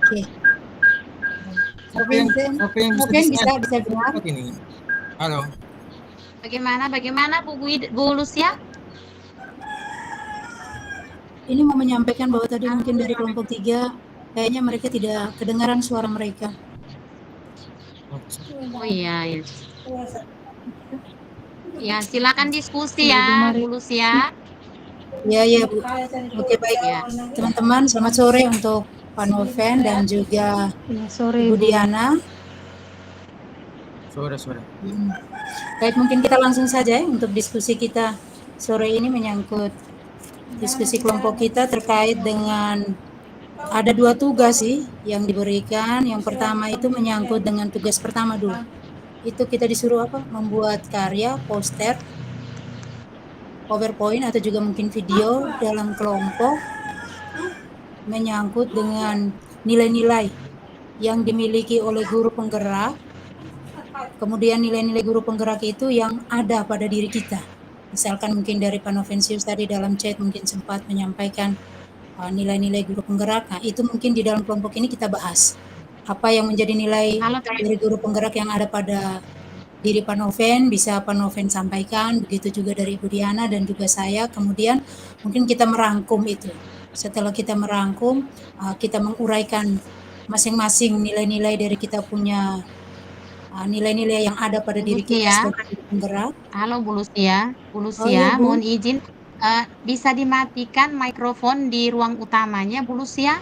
Oke. Baik. Apa yang bisa Noven di-share bisa dengar? ini? Halo. Bagaimana Bu Lucia? Ini mau menyampaikan bahwa tadi mungkin dari kelompok 3 kayaknya mereka tidak kedengaran suara mereka. Oh iya, ya. Ya, silakan diskusi ya, Bu Lucia. Ya, Bu. Oke, baik. Ya. Teman-teman, selamat sore untuk Pak Noven dan juga Sore, Ibu Bu. Diana. Sore. Baik, mungkin kita langsung saja ya untuk diskusi kita sore ini menyangkut diskusi kelompok kita terkait dengan ada 2 tugas sih yang diberikan. Yang pertama itu menyangkut dengan tugas pertama dulu. Itu kita disuruh apa? Membuat karya, poster, PowerPoint atau juga mungkin video dalam kelompok menyangkut dengan nilai-nilai yang dimiliki oleh guru penggerak. Kemudian nilai-nilai guru penggerak itu yang ada pada diri kita. Misalkan mungkin dari Pak Novensius tadi dalam chat mungkin sempat menyampaikan nilai-nilai guru penggerak. Nah, itu mungkin di dalam kelompok ini kita bahas. Apa yang menjadi nilai dari guru penggerak yang ada pada diri Pak Noven, bisa Pak Noven sampaikan, begitu juga dari Ibu Diana dan juga saya. Kemudian mungkin kita merangkum itu. Setelah kita merangkum, kita menguraikan masing-masing nilai-nilai dari kita punya nilai-nilai yang ada pada diri kita sebagai penggerak. Halo Bu Lucia, Iya, Bu. mohon izin bisa dimatikan mikrofon di ruang utamanya Bu Lucia?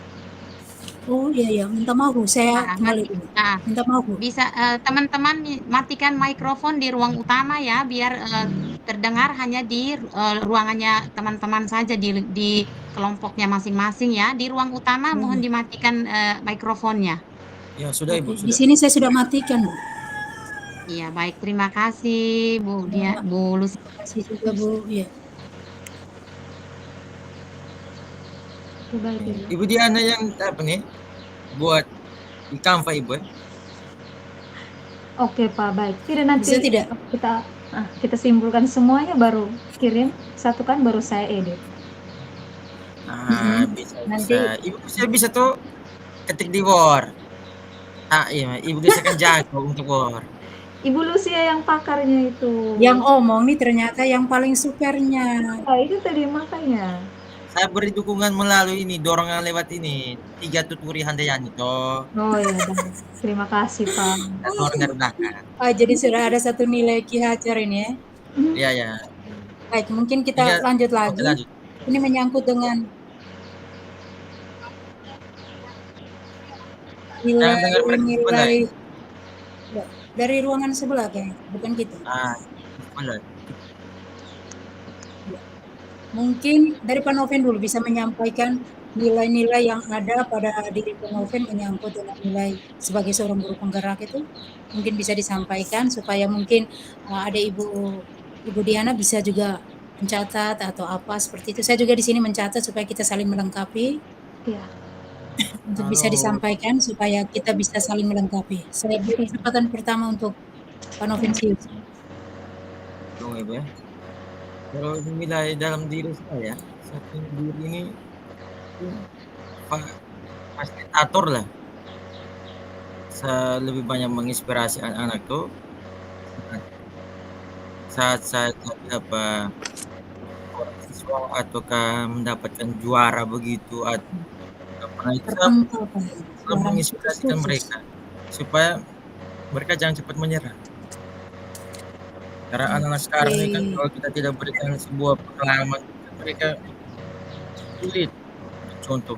Oh iya, minta maaf Bu, saya kembali dulu. Minta maaf Bu. Bisa teman-teman matikan mikrofon di ruang utama ya, biar terdengar hanya di ruangannya teman-teman saja di kelompoknya masing-masing ya. Di ruang utama mohon dimatikan mikrofonnya. Ya, sudah Ibu, Di sini saya sudah matikan, Bu. Iya, baik. Terima kasih Bu Lucia. Terima kasih juga Bu. Iya. Ibu Diana yang apa nih? Buat di Canva Ibu ya? Oke Pak, baik. Tidak nanti Bisa tidak? kita simpulkan semuanya baru kirim, satukan baru saya edit. Bisa. Ibu bisa tuh ketik di Word. Iya, Ibu bisa kan jago untuk Word. Ibu Lucia yang pakarnya itu. Yang omong nih ternyata yang paling supernya. Itu tadi makanya. Saya beri dukungan melalui ini, dorongan lewat ini. 3 tuturi Handayani toh. Oh ya, terima kasih Pak. Jadi sudah ada satu nilai Ki Hajar ini ya? Iya. Baik, mungkin kita lanjut lagi. Lanjut. Ini menyangkut dengan nilai dari ruangan sebelah kayaknya, bukan kita. Benar. Mungkin dari Pak Noven dulu bisa menyampaikan nilai-nilai yang ada pada diri Pak Noven menyangkut dengan nilai sebagai seorang guru penggerak itu. Mungkin bisa disampaikan supaya mungkin ada Ibu Diana bisa juga mencatat atau apa seperti itu. Saya juga di sini mencatat supaya kita saling melengkapi. Iya. Untuk bisa disampaikan supaya kita bisa saling melengkapi. Saya beri kesempatan pertama untuk Pak Novensius. Tunggu Ibu ya. Kalau nilai dalam diri saya, satu diri ini fasilitator lah. Saya lebih banyak menginspirasi anak-anak tuh saat saya apa siswa ataukah mendapatkan juara begitu atau pernah itu saya menginspirasikan mereka supaya mereka jangan cepat menyerah. Karena anak-anak sekarang ini kan kalau kita tidak berikan sebuah pengalaman, mereka sulit contoh.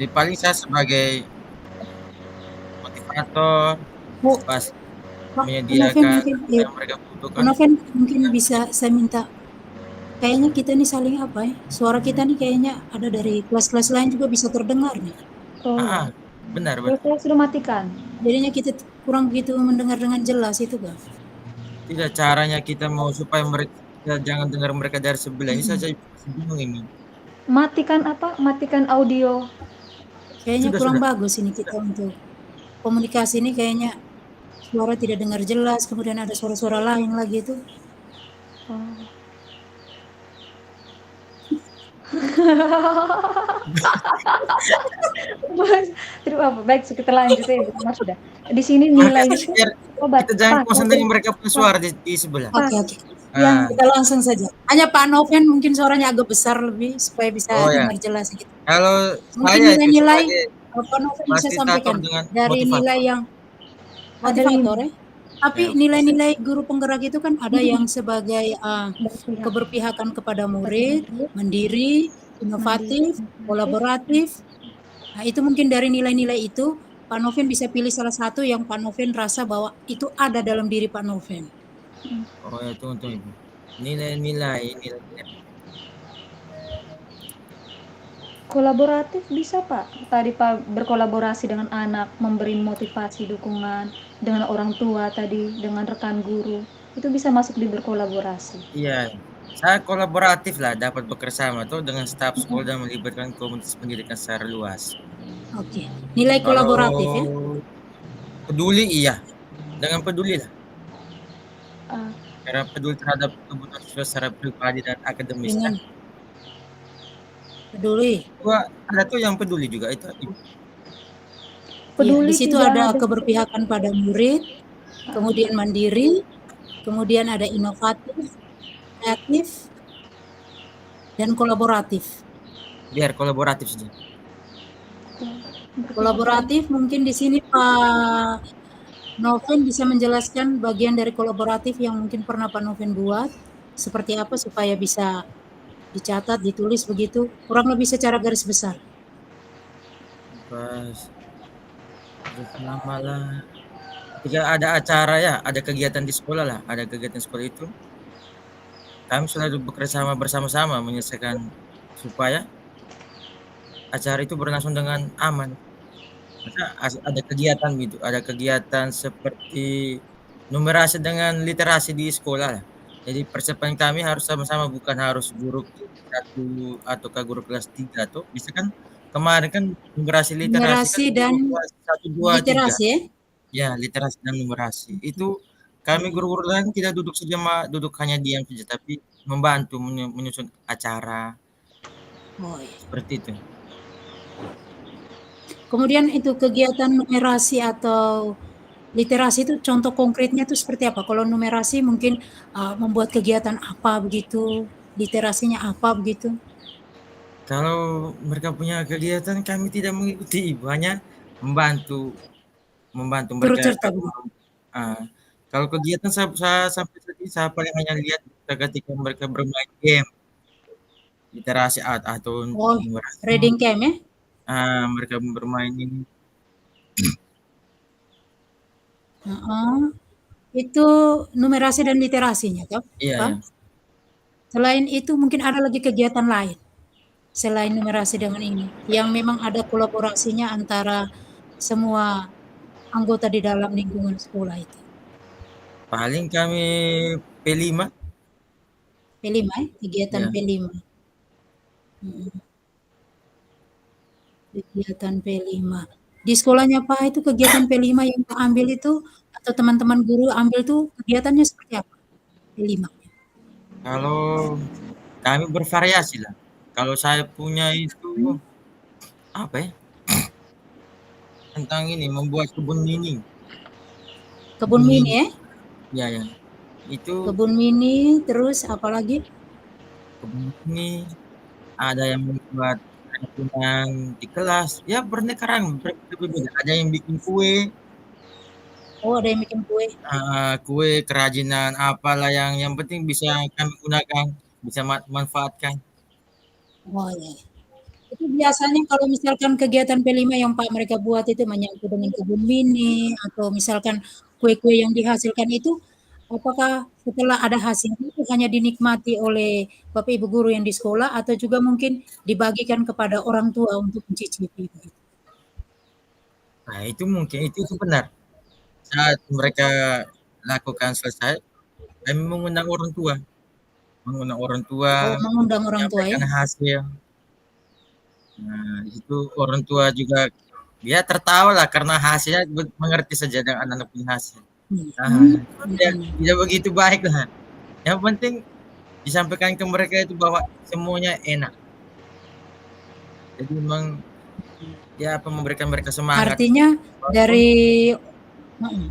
Jadi paling saya sebagai motivator, pas menyediakan yang mereka butuhkan. Noven mungkin bisa saya minta, kayaknya kita nih saling apa ya? Suara kita nih kayaknya ada dari kelas-kelas lain juga bisa terdengar nih. Benar. Saya sudah matikan. Jadinya kita kurang begitu mendengar dengan jelas itu kan? Tidak, caranya kita mau supaya mereka jangan dengar mereka dari sebelah ini saja bingung ini. Matikan apa? Matikan audio. Kayaknya kurang bagus ini kita untuk komunikasi ini kayaknya suara tidak dengar jelas, kemudian ada suara-suara lain lagi itu. Terus apa? Baik, kita lanjut ya, Mas, sudah. Di sini Makanya nilainya biar obat. kita jangan Pas, konsen oke. dengan mereka punya suara di sebelah. Oke, Pas. oke. Yang Ah, Kita langsung saja. Hanya Pak Noven mungkin suaranya agak besar lebih supaya bisa oh ya. dengar jelas gitu. Kalau Mungkin saya itu nilai-nilai sebagai Pak Noven bisa fasilitator sampaikan dengan dari nilai motivator. yang ada motivator 5. ya. Tapi Ya, nilai-nilai guru penggerak itu kan ada yang sebagai Berpihak keberpihakan kepada pada murid, murid, mandiri, inovatif, kolaboratif. Nah, itu mungkin dari nilai-nilai itu Pak Noven bisa pilih salah satu yang Pak Noven rasa bahwa itu ada dalam diri Pak Noven. oh ya, tunggu Ibu. Nilai-nilai. kolaboratif bisa, Pak. Tadi Pak berkolaborasi dengan anak, memberi motivasi, dukungan dengan orang tua tadi, dengan rekan guru. Itu bisa masuk di berkolaborasi. Iya, saya kolaboratif lah, dapat bekerjasama tuh dengan staf sekolah dan melibatkan komunitas pendidikan secara luas. Oke. Nilai Kalau kolaboratif ya. peduli iya, dengan peduli lah. Ah, Karena peduli terhadap kebutuhan siswa secara pribadi dan akademis Dengan kan. peduli. Gua ada tuh yang peduli juga itu. Iya, peduli di situ tidak ada ada keberpihakan pada murid, kemudian mandiri, kemudian ada inovatif, kreatif, dan kolaboratif. Biar kolaboratif saja. Kolaboratif mungkin di sini Pak Noven bisa menjelaskan bagian dari kolaboratif yang mungkin pernah Pak Noven buat seperti apa supaya bisa dicatat, ditulis begitu, kurang lebih secara garis besar. Pas bersama lah. Ketika ada acara ya, ada kegiatan di sekolah lah, ada kegiatan sekolah itu, kami selalu bekerjasama bersama-sama menyelesaikan supaya acara itu berlangsung dengan aman. Maka ada kegiatan gitu, ada kegiatan seperti numerasi dengan literasi di sekolah lah. Jadi persiapan kami harus sama-sama, bukan harus guru kelas 1 ataukah guru kelas 3 tuh. Bisa kan kemarin kan numerasi literasi kan Numerasi dan guru kelas 1, 2, 3. literasi ya. Ya, literasi dan numerasi. Itu kami guru-guru lain tidak duduk saja duduk hanya diam saja, tapi membantu menyusun acara Oh iya. seperti itu. Kemudian itu kegiatan numerasi atau literasi itu contoh konkretnya itu seperti apa? Kalau numerasi mungkin membuat kegiatan apa begitu, literasinya apa begitu? Kalau mereka punya kegiatan kami tidak mengikuti, hanya membantu Turut mereka. serta begitu. Kalau kegiatan saya sampai saat ini saya paling hanya lihat ketika mereka bermain game, literasi atau Oh, numerasi. reading camp ya? Mereka bermain ini. Itu numerasi dan literasinya, toh, Iya, Pak? ya. Selain itu mungkin ada lagi kegiatan lain selain numerasi dengan ini, yang memang ada kolaborasinya antara semua anggota di dalam lingkungan sekolah itu. Paling kami P5. P5 ya, kegiatan Ya. P5. Kegiatan P5. Di sekolahnya Pak itu kegiatan P5 yang Pak ambil itu atau teman-teman guru ambil tuh kegiatannya seperti apa? P5. Kalau kami bervariasi lah. Kalau saya punya itu apa ya? Tentang ini membuat kebun mini. Kebun mini ya? Ya, ya. Itu Kebun mini terus apalagi? kebun mini, ada yang membuat kerajinan di kelas, ya beraneka-ragam, berbeda. Ada yang bikin kue, Oh, ada yang bikin kue. kue, kerajinan apalah yang penting bisa kami gunakan, bisa manfaatkan. Oh ya. Itu biasanya kalau misalkan kegiatan P5 yang Pak mereka buat itu menyangkut dengan kebun mini atau misalkan kue-kue yang dihasilkan itu, apakah setelah ada hasilnya itu hanya dinikmati oleh Bapak Ibu guru yang di sekolah atau juga mungkin dibagikan kepada orang tua untuk mencicipi? Nah, itu mungkin itu benar. Saat mereka lakukan selesai, kami mengundang orang tua, Oh, mengundang orang tua ya? menyampaikan hasil. Nah, di situ orang tua juga dia tertawa lah karena hasilnya mengerti saja dengan anak-anak punya hasil. Tidak begitu baik lah. Yang penting disampaikan ke mereka itu bahwa semuanya enak. Jadi memang ya memberikan mereka semangat. Artinya Walaupun dari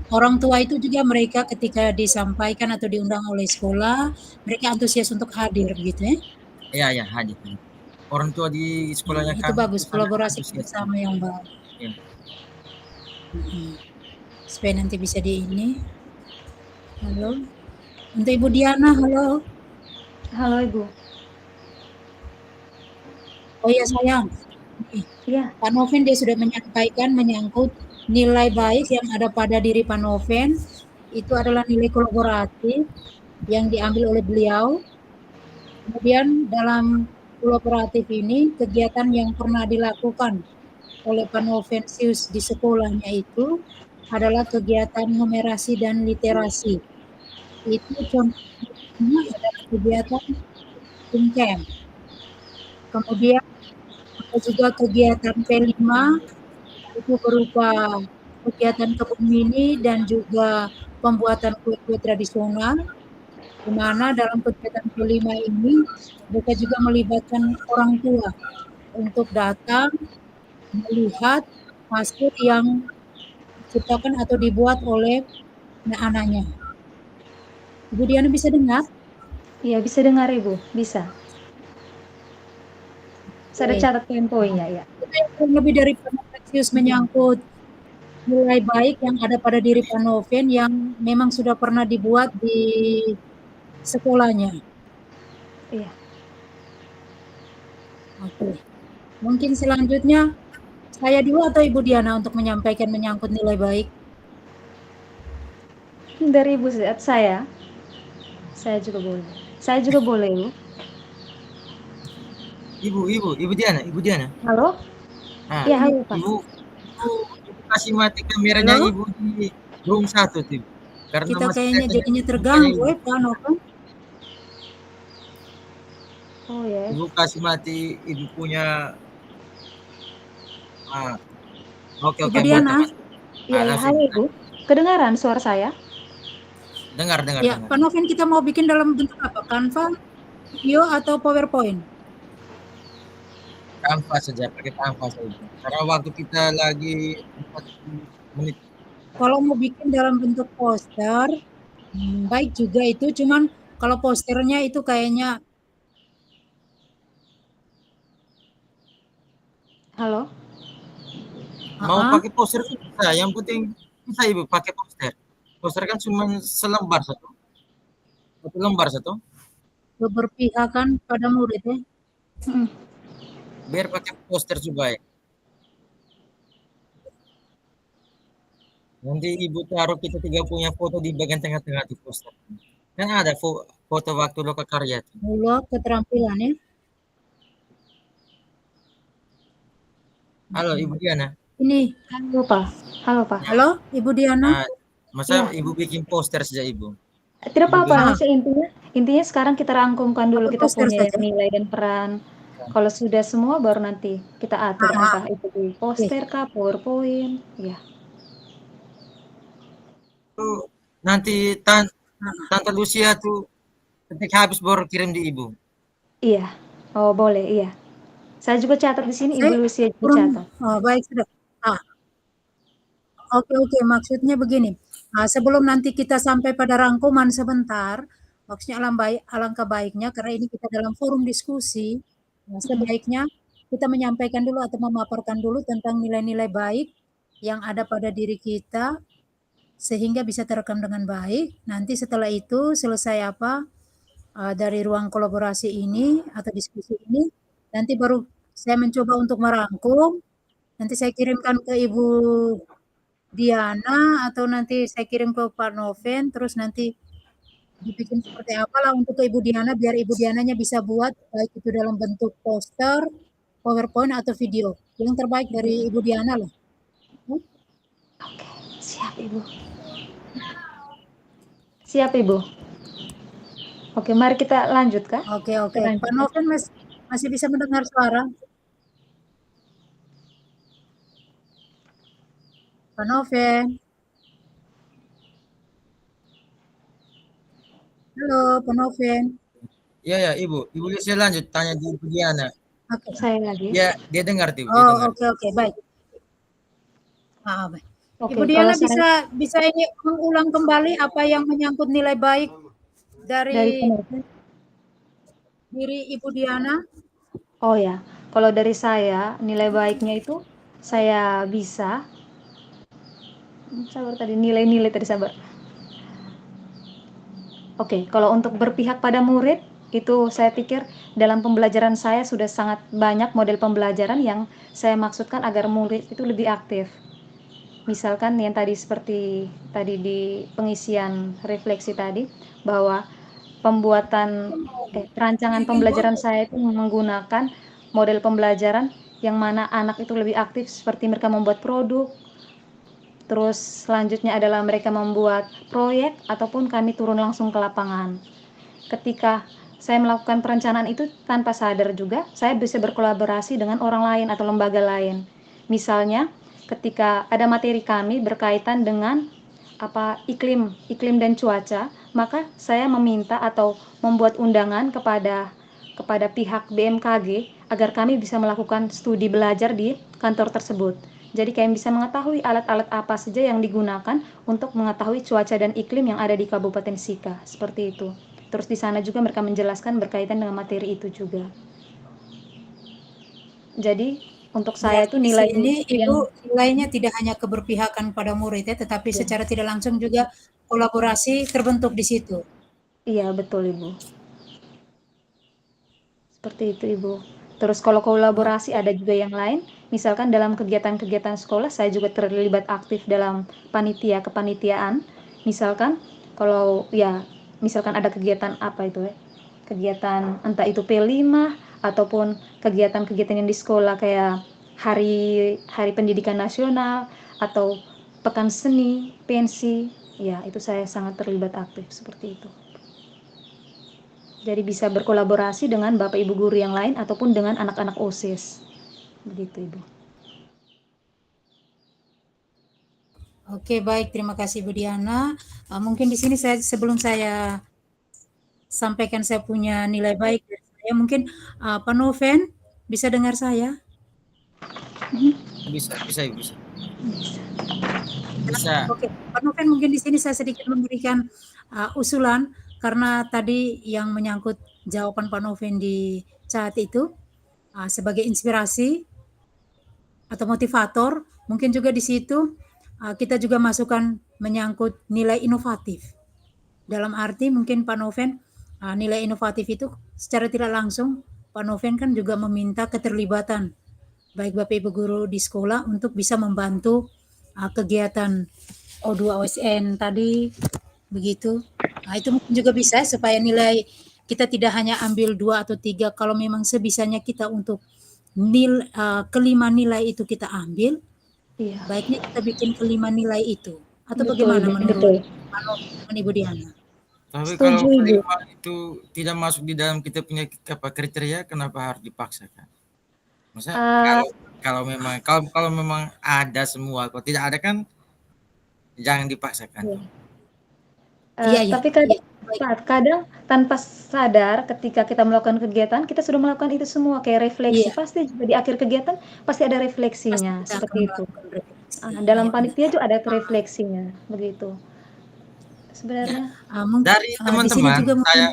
orang tua itu juga mereka ketika disampaikan atau diundang oleh sekolah, mereka antusias untuk hadir gitu ya. ya hadir. Orang tua di sekolahnya Itu kami itu bagus, sangat kolaborasi antusias. bersama yang baik. Ya. Supaya nanti bisa di ini. Halo. Untuk Ibu Diana, halo. Halo Ibu. Oh iya sayang. Iya. Pak Noven dia sudah menyampaikan menyangkut nilai baik yang ada pada diri Pak Noven. Itu adalah nilai kolaboratif yang diambil oleh beliau. Kemudian dalam kolaboratif ini kegiatan yang pernah dilakukan oleh Pak Novensius di sekolahnya itu adalah kegiatan numerasi dan literasi. Itu contohnya adalah kegiatan camp. Kemudian ada juga kegiatan P5 itu berupa kegiatan kebun mini dan juga pembuatan kue-kue tradisional, di mana dalam kegiatan P5 ini mereka juga melibatkan orang tua untuk datang melihat hasil yang diciptakan atau dibuat oleh anak-anaknya. Ibu Diana bisa dengar? Iya, bisa dengar Ibu, bisa. Saya ada catat poin-poinnya ya. Yang lebih dari Novensius menyangkut nilai baik yang ada pada diri Pak Noven yang memang sudah pernah dibuat di sekolahnya. Iya. Oke. Mungkin selanjutnya saya dulu atau Ibu Diana untuk menyampaikan menyangkut nilai baik? Dari Ibu saya. Saya juga boleh. Saya juga boleh, Ibu. Ibu Diana. Halo? Nah, Iya, halo Pak. Ibu kasih mati kameranya Halo? Ibu di room 1 tuh. Karena Kita masih kayaknya kelihatan jadinya mukanya terganggu Ibu. Pak Noven. Oh ya. Ibu kasih mati Ibu punya oke Ibu buat Diana. Iya, langsung. halo Ibu. Kedengaran suara saya? Dengar. Ya, Pak Noven kita mau bikin dalam bentuk apa? Canva, video atau PowerPoint? Canva saja, pakai Canva saja. Karena waktu kita lagi 40 menit. Kalau mau bikin dalam bentuk poster, baik juga itu. Cuman kalau posternya itu kayaknya. Halo? Mau pakai poster bisa, yang penting bisa Ibu pakai poster. Poster kan cuma selembar satu. Satu lembar satu. Keberpihakan pada murid ya. Biar pakai poster supaya. Nanti Ibu taruh kita 3 punya foto di bagian tengah-tengah di poster. Kan ada foto waktu lokakarya. Mulai keterampilan ya. Halo Ibu Diana. Ini. Halo Pak. Halo Ibu Diana. Masa Ya. Ibu bikin poster saja Ibu? Tidak apa-apa, intinya sekarang kita rangkumkan dulu kita Poster punya saja. nilai dan peran. Kalau sudah semua baru nanti kita atur entah itu di poster kah, PowerPoint, ya. Nanti Tante Lucia tuh ketika habis baru kirim di Ibu. Iya. Oh, boleh, iya. Saya juga catat di sini, Ibu Lucia juga catat. Baik sudah. Oke, maksudnya begini. Sebelum nanti kita sampai pada rangkuman sebentar, maksudnya alangkah baiknya karena ini kita dalam forum diskusi, sebaiknya kita menyampaikan dulu atau memaparkan dulu tentang nilai-nilai baik yang ada pada diri kita sehingga bisa terekam dengan baik. Nanti setelah itu selesai dari ruang kolaborasi ini atau diskusi ini, nanti baru saya mencoba untuk merangkum. Nanti saya kirimkan ke Ibu Diana atau nanti saya kirim ke Pak Noven, terus nanti dibikin seperti apalah untuk ke Ibu Diana biar Ibu Diananya bisa buat baik itu dalam bentuk poster, PowerPoint atau video. Yang terbaik dari Ibu Diana lah. Oke, siap Ibu. Siap Ibu. Oke, mari kita lanjut kah? Oke. Pak Noven masih bisa mendengar suara? Pak Noven. Halo, Pak Noven. Iya, Ibu. Ibu Lucia lanjut tanya di Ibu Diana. Oke. Saya lagi. Dia dengar tuh, dia Oh, dengar. oke, baik. Baik. Oke, Ibu kalau Diana saya bisa ini mengulang kembali apa yang menyangkut nilai baik dari dari penulis. diri Ibu Diana? Oh ya, kalau dari saya nilai baiknya itu saya bisa sabar tadi nilai-nilai tadi sabar. Oke, kalau untuk berpihak pada murid itu saya pikir dalam pembelajaran saya sudah sangat banyak model pembelajaran yang saya maksudkan agar murid itu lebih aktif. Misalkan yang tadi seperti tadi di pengisian refleksi tadi bahwa perancangan pembelajaran saya itu menggunakan model pembelajaran yang mana anak itu lebih aktif seperti mereka membuat produk, terus selanjutnya adalah mereka membuat proyek ataupun kami turun langsung ke lapangan. Ketika saya melakukan perencanaan itu tanpa sadar juga, saya bisa berkolaborasi dengan orang lain atau lembaga lain. Misalnya, ketika ada materi kami berkaitan dengan iklim dan cuaca, maka saya meminta atau membuat undangan kepada pihak BMKG agar kami bisa melakukan studi belajar di kantor tersebut. Jadi kami bisa mengetahui alat-alat apa saja yang digunakan untuk mengetahui cuaca dan iklim yang ada di Kabupaten Sika, seperti itu. Terus di sana juga mereka menjelaskan berkaitan dengan materi itu juga. Jadi untuk saya Berarti itu di nilai sini Ibu yang nilainya tidak hanya keberpihakan pada murid ya, tetapi ya, secara tidak langsung juga kolaborasi terbentuk di situ. iya betul Ibu. Seperti itu Ibu. Terus kalau kolaborasi ada juga yang lain, misalkan dalam kegiatan-kegiatan sekolah saya juga terlibat aktif dalam kepanitiaan. Misalkan kalau ya misalkan ada kegiatan apa itu ya? Kegiatan entah itu P5 ataupun kegiatan-kegiatan yang di sekolah kayak hari hari pendidikan nasional atau pekan seni, pensi, ya itu saya sangat terlibat aktif seperti itu. Jadi bisa berkolaborasi dengan Bapak Ibu guru yang lain ataupun dengan anak-anak OSIS. Begitu Ibu. Oke, baik. Terima kasih Bu Diana. Mungkin di sini sebelum saya sampaikan saya punya nilai baik dari saya, mungkin Pak Noven bisa dengar saya? Bisa. Oke, Pak Noven mungkin di sini saya sedikit memberikan usulan karena tadi yang menyangkut jawaban Pak Noven di chat itu sebagai inspirasi atau motivator, mungkin juga di situ kita juga masukkan menyangkut nilai inovatif. Dalam arti mungkin Pak Noven nilai inovatif itu secara tidak langsung Pak Noven kan juga meminta keterlibatan baik Bapak Ibu guru di sekolah untuk bisa membantu kegiatan O2 OSN tadi begitu. Itu mungkin juga bisa supaya nilai kita tidak hanya ambil 2 atau 3, kalau memang sebisanya kita untuk kelima nilai itu kita ambil, Iya. baiknya kita bikin kelima nilai itu. Atau Betul, bagaimana Ibu. menurut Betul. Pak Noven dan Ibu Diana? Tapi Setuju, kalau Ibu. kelima itu tidak masuk di dalam kita punya kriteria, kenapa harus dipaksakan? Maksudnya kalau memang ada semua, kalau tidak ada kan jangan dipaksakan. Iya. Tapi kadang tanpa sadar ketika kita melakukan kegiatan, kita sudah melakukan itu semua kayak refleksi. Iya. Pasti juga di akhir kegiatan pasti ada refleksinya Pasti kita seperti akan itu. melakukan refleksi. Dalam Iya, panitia juga ada refleksinya begitu. Sebenarnya Dari teman-teman juga saya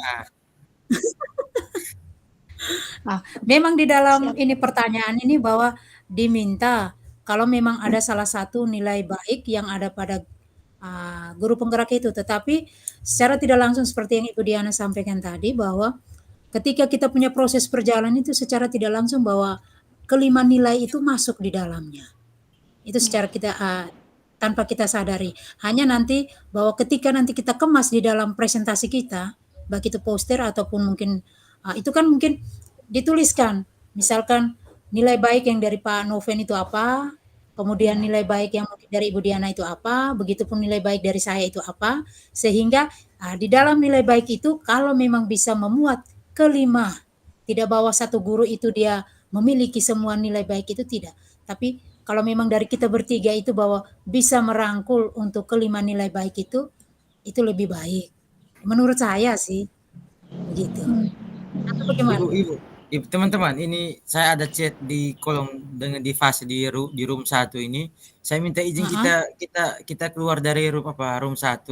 memang di dalam ini pertanyaan ini bahwa diminta kalau memang ada salah satu nilai baik yang ada pada guru penggerak itu, tetapi secara tidak langsung seperti yang Ibu Diana sampaikan tadi bahwa ketika kita punya proses perjalanan itu secara tidak langsung bahwa kelima nilai itu masuk di dalamnya. Itu secara kita tanpa kita sadari. Hanya nanti bahwa ketika nanti kita kemas di dalam presentasi kita, baik itu poster ataupun mungkin itu kan mungkin dituliskan. Misalkan nilai baik yang dari Pak Noven itu apa, kemudian nilai baik yang mungkin dari Ibu Diana itu apa, begitupun nilai baik dari saya itu apa, sehingga di dalam nilai baik itu kalau memang bisa memuat kelima, tidak bahwa satu guru itu dia memiliki semua nilai baik itu tidak, tapi kalau memang dari kita bertiga itu bahwa bisa merangkul untuk kelima nilai baik itu lebih baik. Menurut saya sih begitu. Atau bagaimana? Ibu, Teman-teman, ini saya ada chat di kolom dengan di fase di room 1 ini. Saya minta izin kita keluar dari room 1.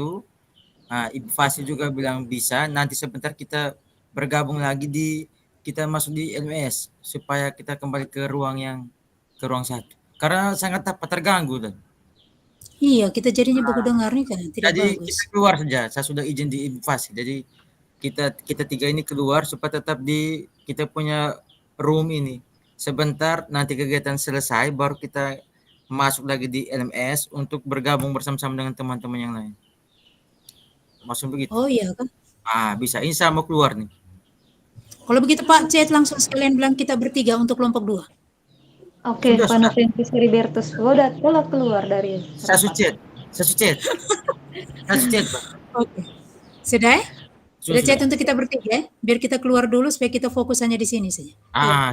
Ibu Fasi juga bilang bisa. Nanti sebentar kita bergabung lagi kita masuk di LMS supaya kita kembali ke ruang 1. Karena sangat terganggu dan. Iya, kita jadinya baku dengar nih kan, tidak Jadi bagus. kita keluar saja. Saya sudah izin di Ibu Fasi. Jadi kita 3 ini keluar supaya tetap di kita punya room ini. Sebentar nanti kegiatan selesai baru kita masuk lagi di LMS untuk bergabung bersama-sama dengan teman-teman yang lain. Maksud begitu. Oh iya kan? Bisa. Ini saya mau keluar nih. Kalau begitu Pak chat langsung sekalian bilang kita bertiga untuk kelompok 2. Oke, Sudah, Pak Novensius Heribertus. Udah keluar dari Saya rapat. sucet, Pak. Oke. Sudah ya? Sudah chat Sudah. untuk kita bertiga ya? Biar kita keluar dulu supaya kita fokus hanya di sini saja.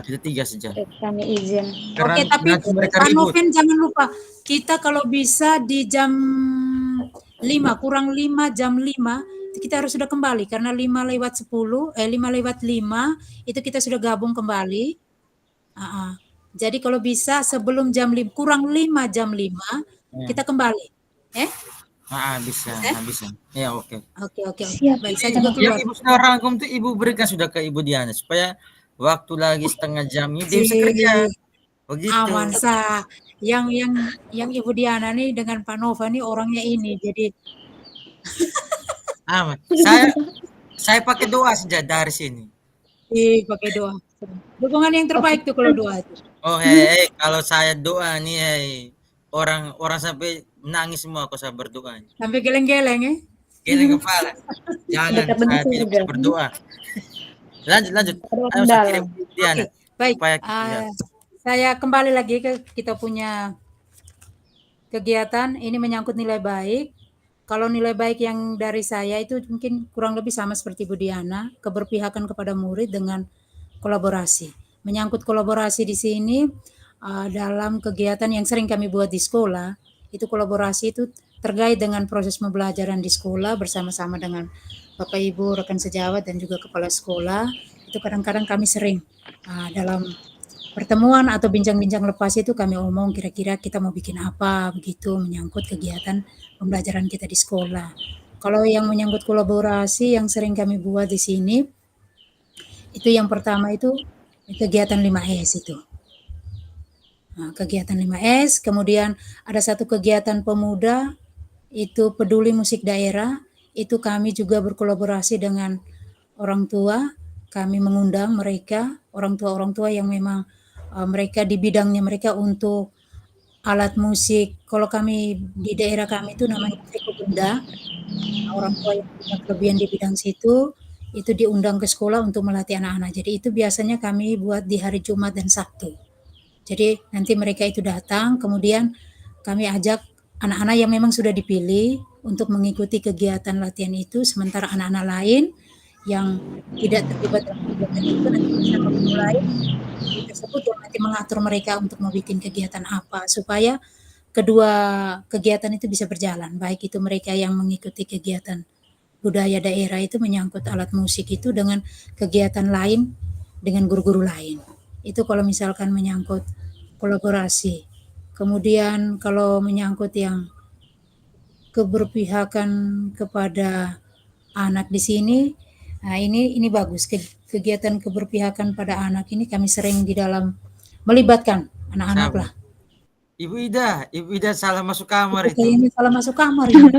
Kita 3 saja. Kami izin. Oke, tapi nanti mereka Pak ribut. Noven jangan lupa, kita kalau bisa di jam 5, kurang 5, jam 5, kita harus sudah kembali. Karena 5:05 itu kita sudah gabung kembali. Jadi kalau bisa sebelum jam 5, kurang 5 jam 5, kita kembali. Bisa. Ya, oke. Oke. Siap. Baik, saya juga Yang keluar. Ibu sudah rangkum tuh Ibu berikan sudah ke Ibu Diana supaya waktu lagi setengah jam ini dia bisa kerja. Begitu. Aman sah. Yang Ibu Diana nih dengan Pak Nova nih orangnya ini. Jadi Aman. Saya pakai doa saja dari sini. pakai doa. Dukungan yang terbaik tuh kalau doa itu. Oh, kalau saya doa nih, orang sampai nangis semua kalau saya berdoa. Sampai geleng-geleng ya. Geleng kepala. Jangan, Dekat dengan saya tidak surga. bisa berdoa. Lanjut. Ayo, Ayo saya kirim Diana. Baik. Supaya Saya kembali lagi ke kita punya kegiatan. Ini menyangkut nilai baik. Kalau nilai baik yang dari saya itu mungkin kurang lebih sama seperti Bu Diana, keberpihakan kepada murid dengan kolaborasi. Menyangkut kolaborasi di sini dalam kegiatan yang sering kami buat di sekolah, itu kolaborasi itu terkait dengan proses pembelajaran di sekolah bersama-sama dengan Bapak Ibu, rekan sejawat dan juga kepala sekolah. Itu kadang-kadang kami sering dalam pertemuan atau bincang-bincang lepas itu kami omong kira-kira kita mau bikin apa begitu menyangkut kegiatan pembelajaran kita di sekolah. Kalau yang menyangkut kolaborasi yang sering kami buat di sini, itu yang pertama itu kegiatan 5S itu. Kegiatan 5S, kemudian ada satu kegiatan pemuda, itu peduli musik daerah, itu kami juga berkolaborasi dengan orang tua, kami mengundang mereka, orang tua yang memang mereka di bidangnya mereka untuk alat musik. Kalau kami di daerah kami itu namanya Triko Bunda, orang tua yang punya kelebihan di bidang situ, itu diundang ke sekolah untuk melatih anak-anak. Jadi itu biasanya kami buat di hari Jumat dan Sabtu. Jadi nanti mereka itu datang, kemudian kami ajak anak-anak yang memang sudah dipilih untuk mengikuti kegiatan latihan itu, sementara anak-anak lain yang tidak terlibat dalam kegiatan itu nanti bersama guru lain tersebut yang nanti mengatur mereka untuk mau bikin kegiatan apa supaya kedua kegiatan itu bisa berjalan, baik itu mereka yang mengikuti kegiatan budaya daerah itu menyangkut alat musik itu dengan kegiatan lain dengan guru-guru lain. Itu kalau misalkan menyangkut kolaborasi. Kemudian kalau menyangkut yang keberpihakan kepada anak di sini, ini bagus. Kegiatan keberpihakan pada anak ini kami sering di dalam melibatkan anak-anak lah. Ibu Ida salah masuk kamar itu. Kayaknya salah masuk kamar ini.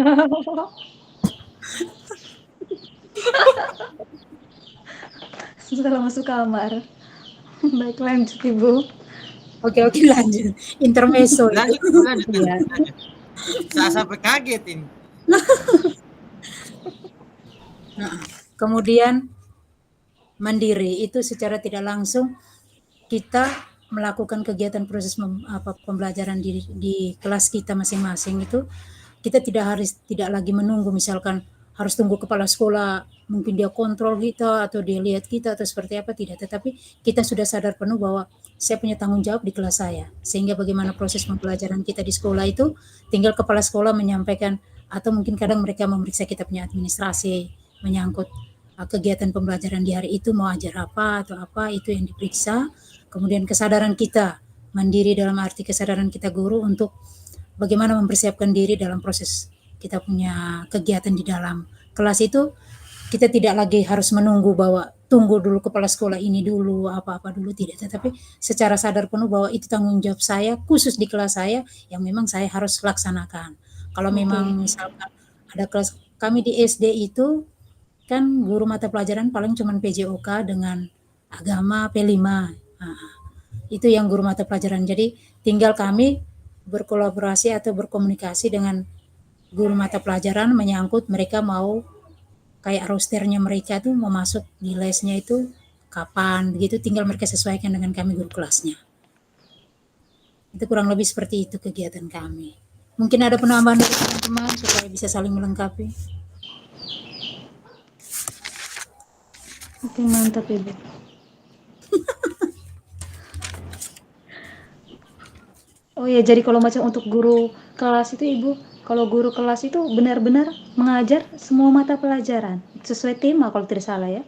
Salah masuk kamar. Baik, lanjut Ibu. Oke, lanjut. Intermezzo. Lanjut. Ya. Saya sampai kaget ini. Kemudian mandiri itu secara tidak langsung kita melakukan kegiatan proses pembelajaran di kelas kita masing-masing itu kita tidak lagi menunggu misalkan harus tunggu kepala sekolah mungkin dia kontrol kita atau dia lihat kita atau seperti apa, tidak, tetapi kita sudah sadar penuh bahwa saya punya tanggung jawab di kelas saya, sehingga bagaimana proses pembelajaran kita di sekolah itu tinggal kepala sekolah menyampaikan atau mungkin kadang mereka memeriksa kita punya administrasi menyangkut kegiatan pembelajaran di hari itu mau ajar apa atau apa, itu yang diperiksa. Kemudian kesadaran kita mandiri dalam arti kesadaran kita guru untuk bagaimana mempersiapkan diri dalam proses kita punya kegiatan di dalam kelas itu. Kita tidak lagi harus menunggu bahwa tunggu dulu kepala sekolah ini dulu, apa-apa dulu, tidak. Tetapi secara sadar penuh bahwa itu tanggung jawab saya, khusus di kelas saya, yang memang saya harus laksanakan. Kalau memang misalkan ada kelas, kami di SD itu, kan guru mata pelajaran paling cuman PJOK dengan agama P5. Nah, itu yang guru mata pelajaran. Jadi tinggal kami berkolaborasi atau berkomunikasi dengan guru mata pelajaran menyangkut mereka mau kayak rosternya mereka tuh mau masuk di lesnya itu kapan, begitu tinggal mereka sesuaikan dengan kami guru kelasnya. Itu kurang lebih seperti itu kegiatan kami. Mungkin ada penambahan dari teman-teman supaya bisa saling melengkapi. Oke, mantap Ibu. Oh ya, jadi kalau macam untuk guru kelas itu Ibu, kalau guru kelas itu benar-benar mengajar semua mata pelajaran sesuai tema kalau tidak salah ya.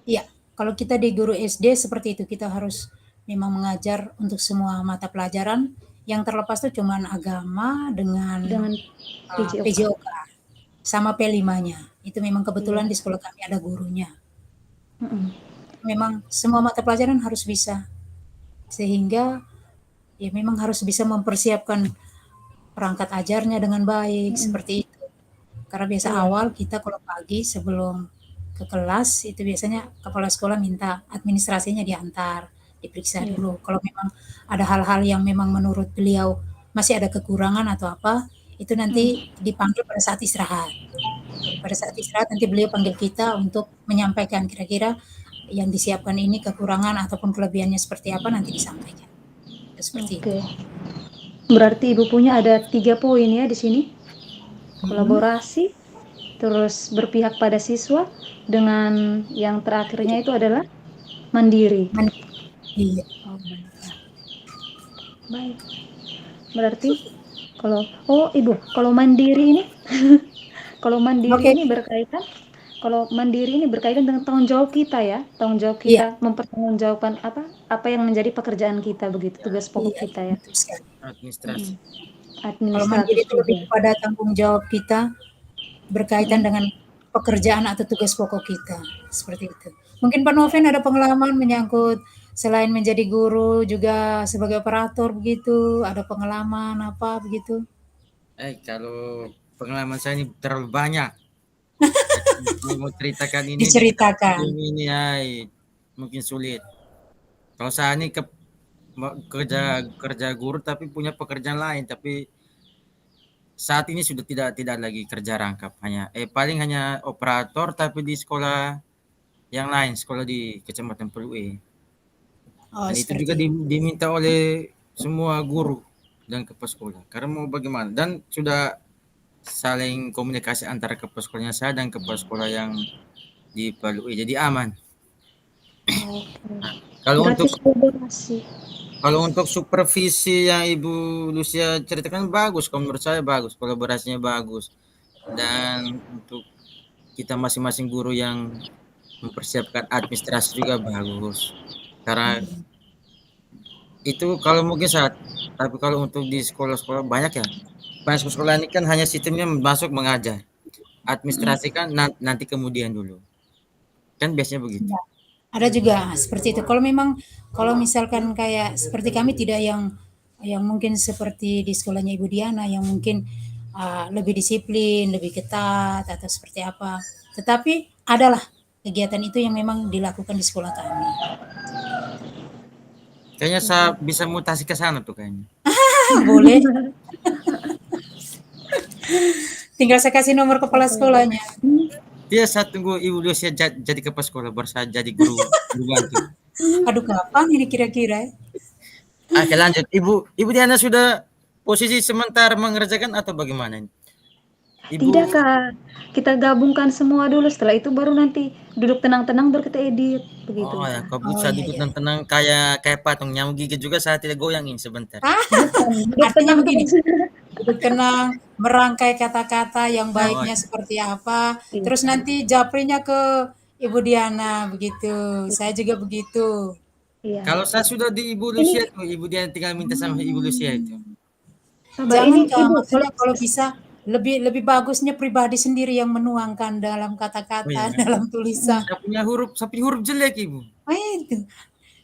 Iya, kalau kita di guru SD seperti itu, kita harus memang mengajar untuk semua mata pelajaran. Yang terlepas itu cuman agama dengan Dengan PJOK. PJOK sama P5-nya. Itu memang kebetulan di sekolah kami ada gurunya. Memang semua mata pelajaran harus bisa. Sehingga ya memang harus bisa mempersiapkan perangkat ajarnya dengan baik, seperti itu. Karena biasa awal kita kalau pagi sebelum ke kelas itu biasanya kepala sekolah minta administrasinya diantar, diperiksa dulu. Kalau memang ada hal-hal yang memang menurut beliau masih ada kekurangan atau apa, itu nanti dipanggil pada saat istirahat. Pada saat istirahat nanti beliau panggil kita untuk menyampaikan kira-kira yang disiapkan ini kekurangan ataupun kelebihannya seperti apa, nanti disampaikan. Seperti itu. Oke. Berarti Ibu punya ada 3 poin ya di sini. Kolaborasi, terus berpihak pada siswa, dengan yang terakhirnya itu adalah mandiri. Iya. Oh, baik. Berarti kalau Ibu, kalau mandiri ini kalau mandiri ini berkaitan dengan tanggung jawab kita ya, tanggung jawab kita mempertanggungjawabkan apa yang menjadi pekerjaan kita begitu, tugas pokok kita ya. Betul sekali. Administrasi. Kalau mandiri itu lebih kepada tanggung jawab kita berkaitan dengan pekerjaan atau tugas pokok kita, seperti itu. Mungkin Pak Noven ada pengalaman menyangkut selain menjadi guru juga sebagai operator begitu, ada pengalaman apa begitu? Kalau pengalaman saya ini terlalu banyak. Mau ceritakan ini Diceritakan. ini mungkin sulit. Kalau saya ini kerja guru tapi punya pekerjaan lain, tapi saat ini sudah tidak lagi kerja rangkap, paling hanya operator tapi di sekolah yang lain, sekolah di Kecamatan Pelue. Oh, Dan itu juga diminta oleh semua guru dan kepala sekolah. Karena mau bagaimana, dan sudah saling komunikasi antara kepala sekolahnya saya dan kepala sekolah yang di Pelue, jadi aman. Nah, kalau untuk supervisi yang Ibu Lucia ceritakan bagus, kalau menurut saya bagus, kolaborasinya bagus. Dan untuk kita masing-masing guru yang mempersiapkan administrasi juga bagus. Karena itu kalau mungkin tapi kalau untuk di sekolah-sekolah banyak ya. Banyak sekolah ini kan hanya sistemnya masuk mengajar. Administrasi kan nanti kemudian dulu. Kan biasanya begitu. Ada juga seperti itu. Kalau misalkan kayak seperti kami tidak yang mungkin seperti di sekolahnya Ibu Diana yang mungkin lebih disiplin, lebih ketat atau seperti apa. Tetapi adalah kegiatan itu yang memang dilakukan di sekolah kami. Kayaknya saya bisa mutasi ke sana tuh kayaknya. Boleh. Tinggal saya kasih nomor kepala sekolahnya. Dia saya tunggu Ibu Lucia jadi kepala sekolah, baru saya jadi guru bantu. Aduh, kapan ini kira-kira? Oke, lanjut. Ibu Diana sudah posisi sementara mengerjakan atau bagaimana? Tidak Kak, kita gabungkan semua dulu, setelah itu baru nanti duduk tenang-tenang baru kita edit begitu. Oh ya, kalau bisa duduk tenang kayak patung nyamuk gigit juga saya tidak goyangin sebentar. Artinya begini, duduk tenang, merangkai kata-kata yang baiknya seperti apa, terus nanti japrinya ke Ibu Diana begitu. Saya juga begitu. Iya. Kalau saya sudah di Ibu Ini Lucia tuh, Ibu Diana tinggal minta sama Ibu Lucia itu. sabar, Jangan ini Kak, Ibu, maksudnya kalau bisa lebih bagusnya pribadi sendiri yang menuangkan dalam Oh kata-kata, iya kan? dalam tulisan. Saya punya huruf jelek Ibu. Oh itu.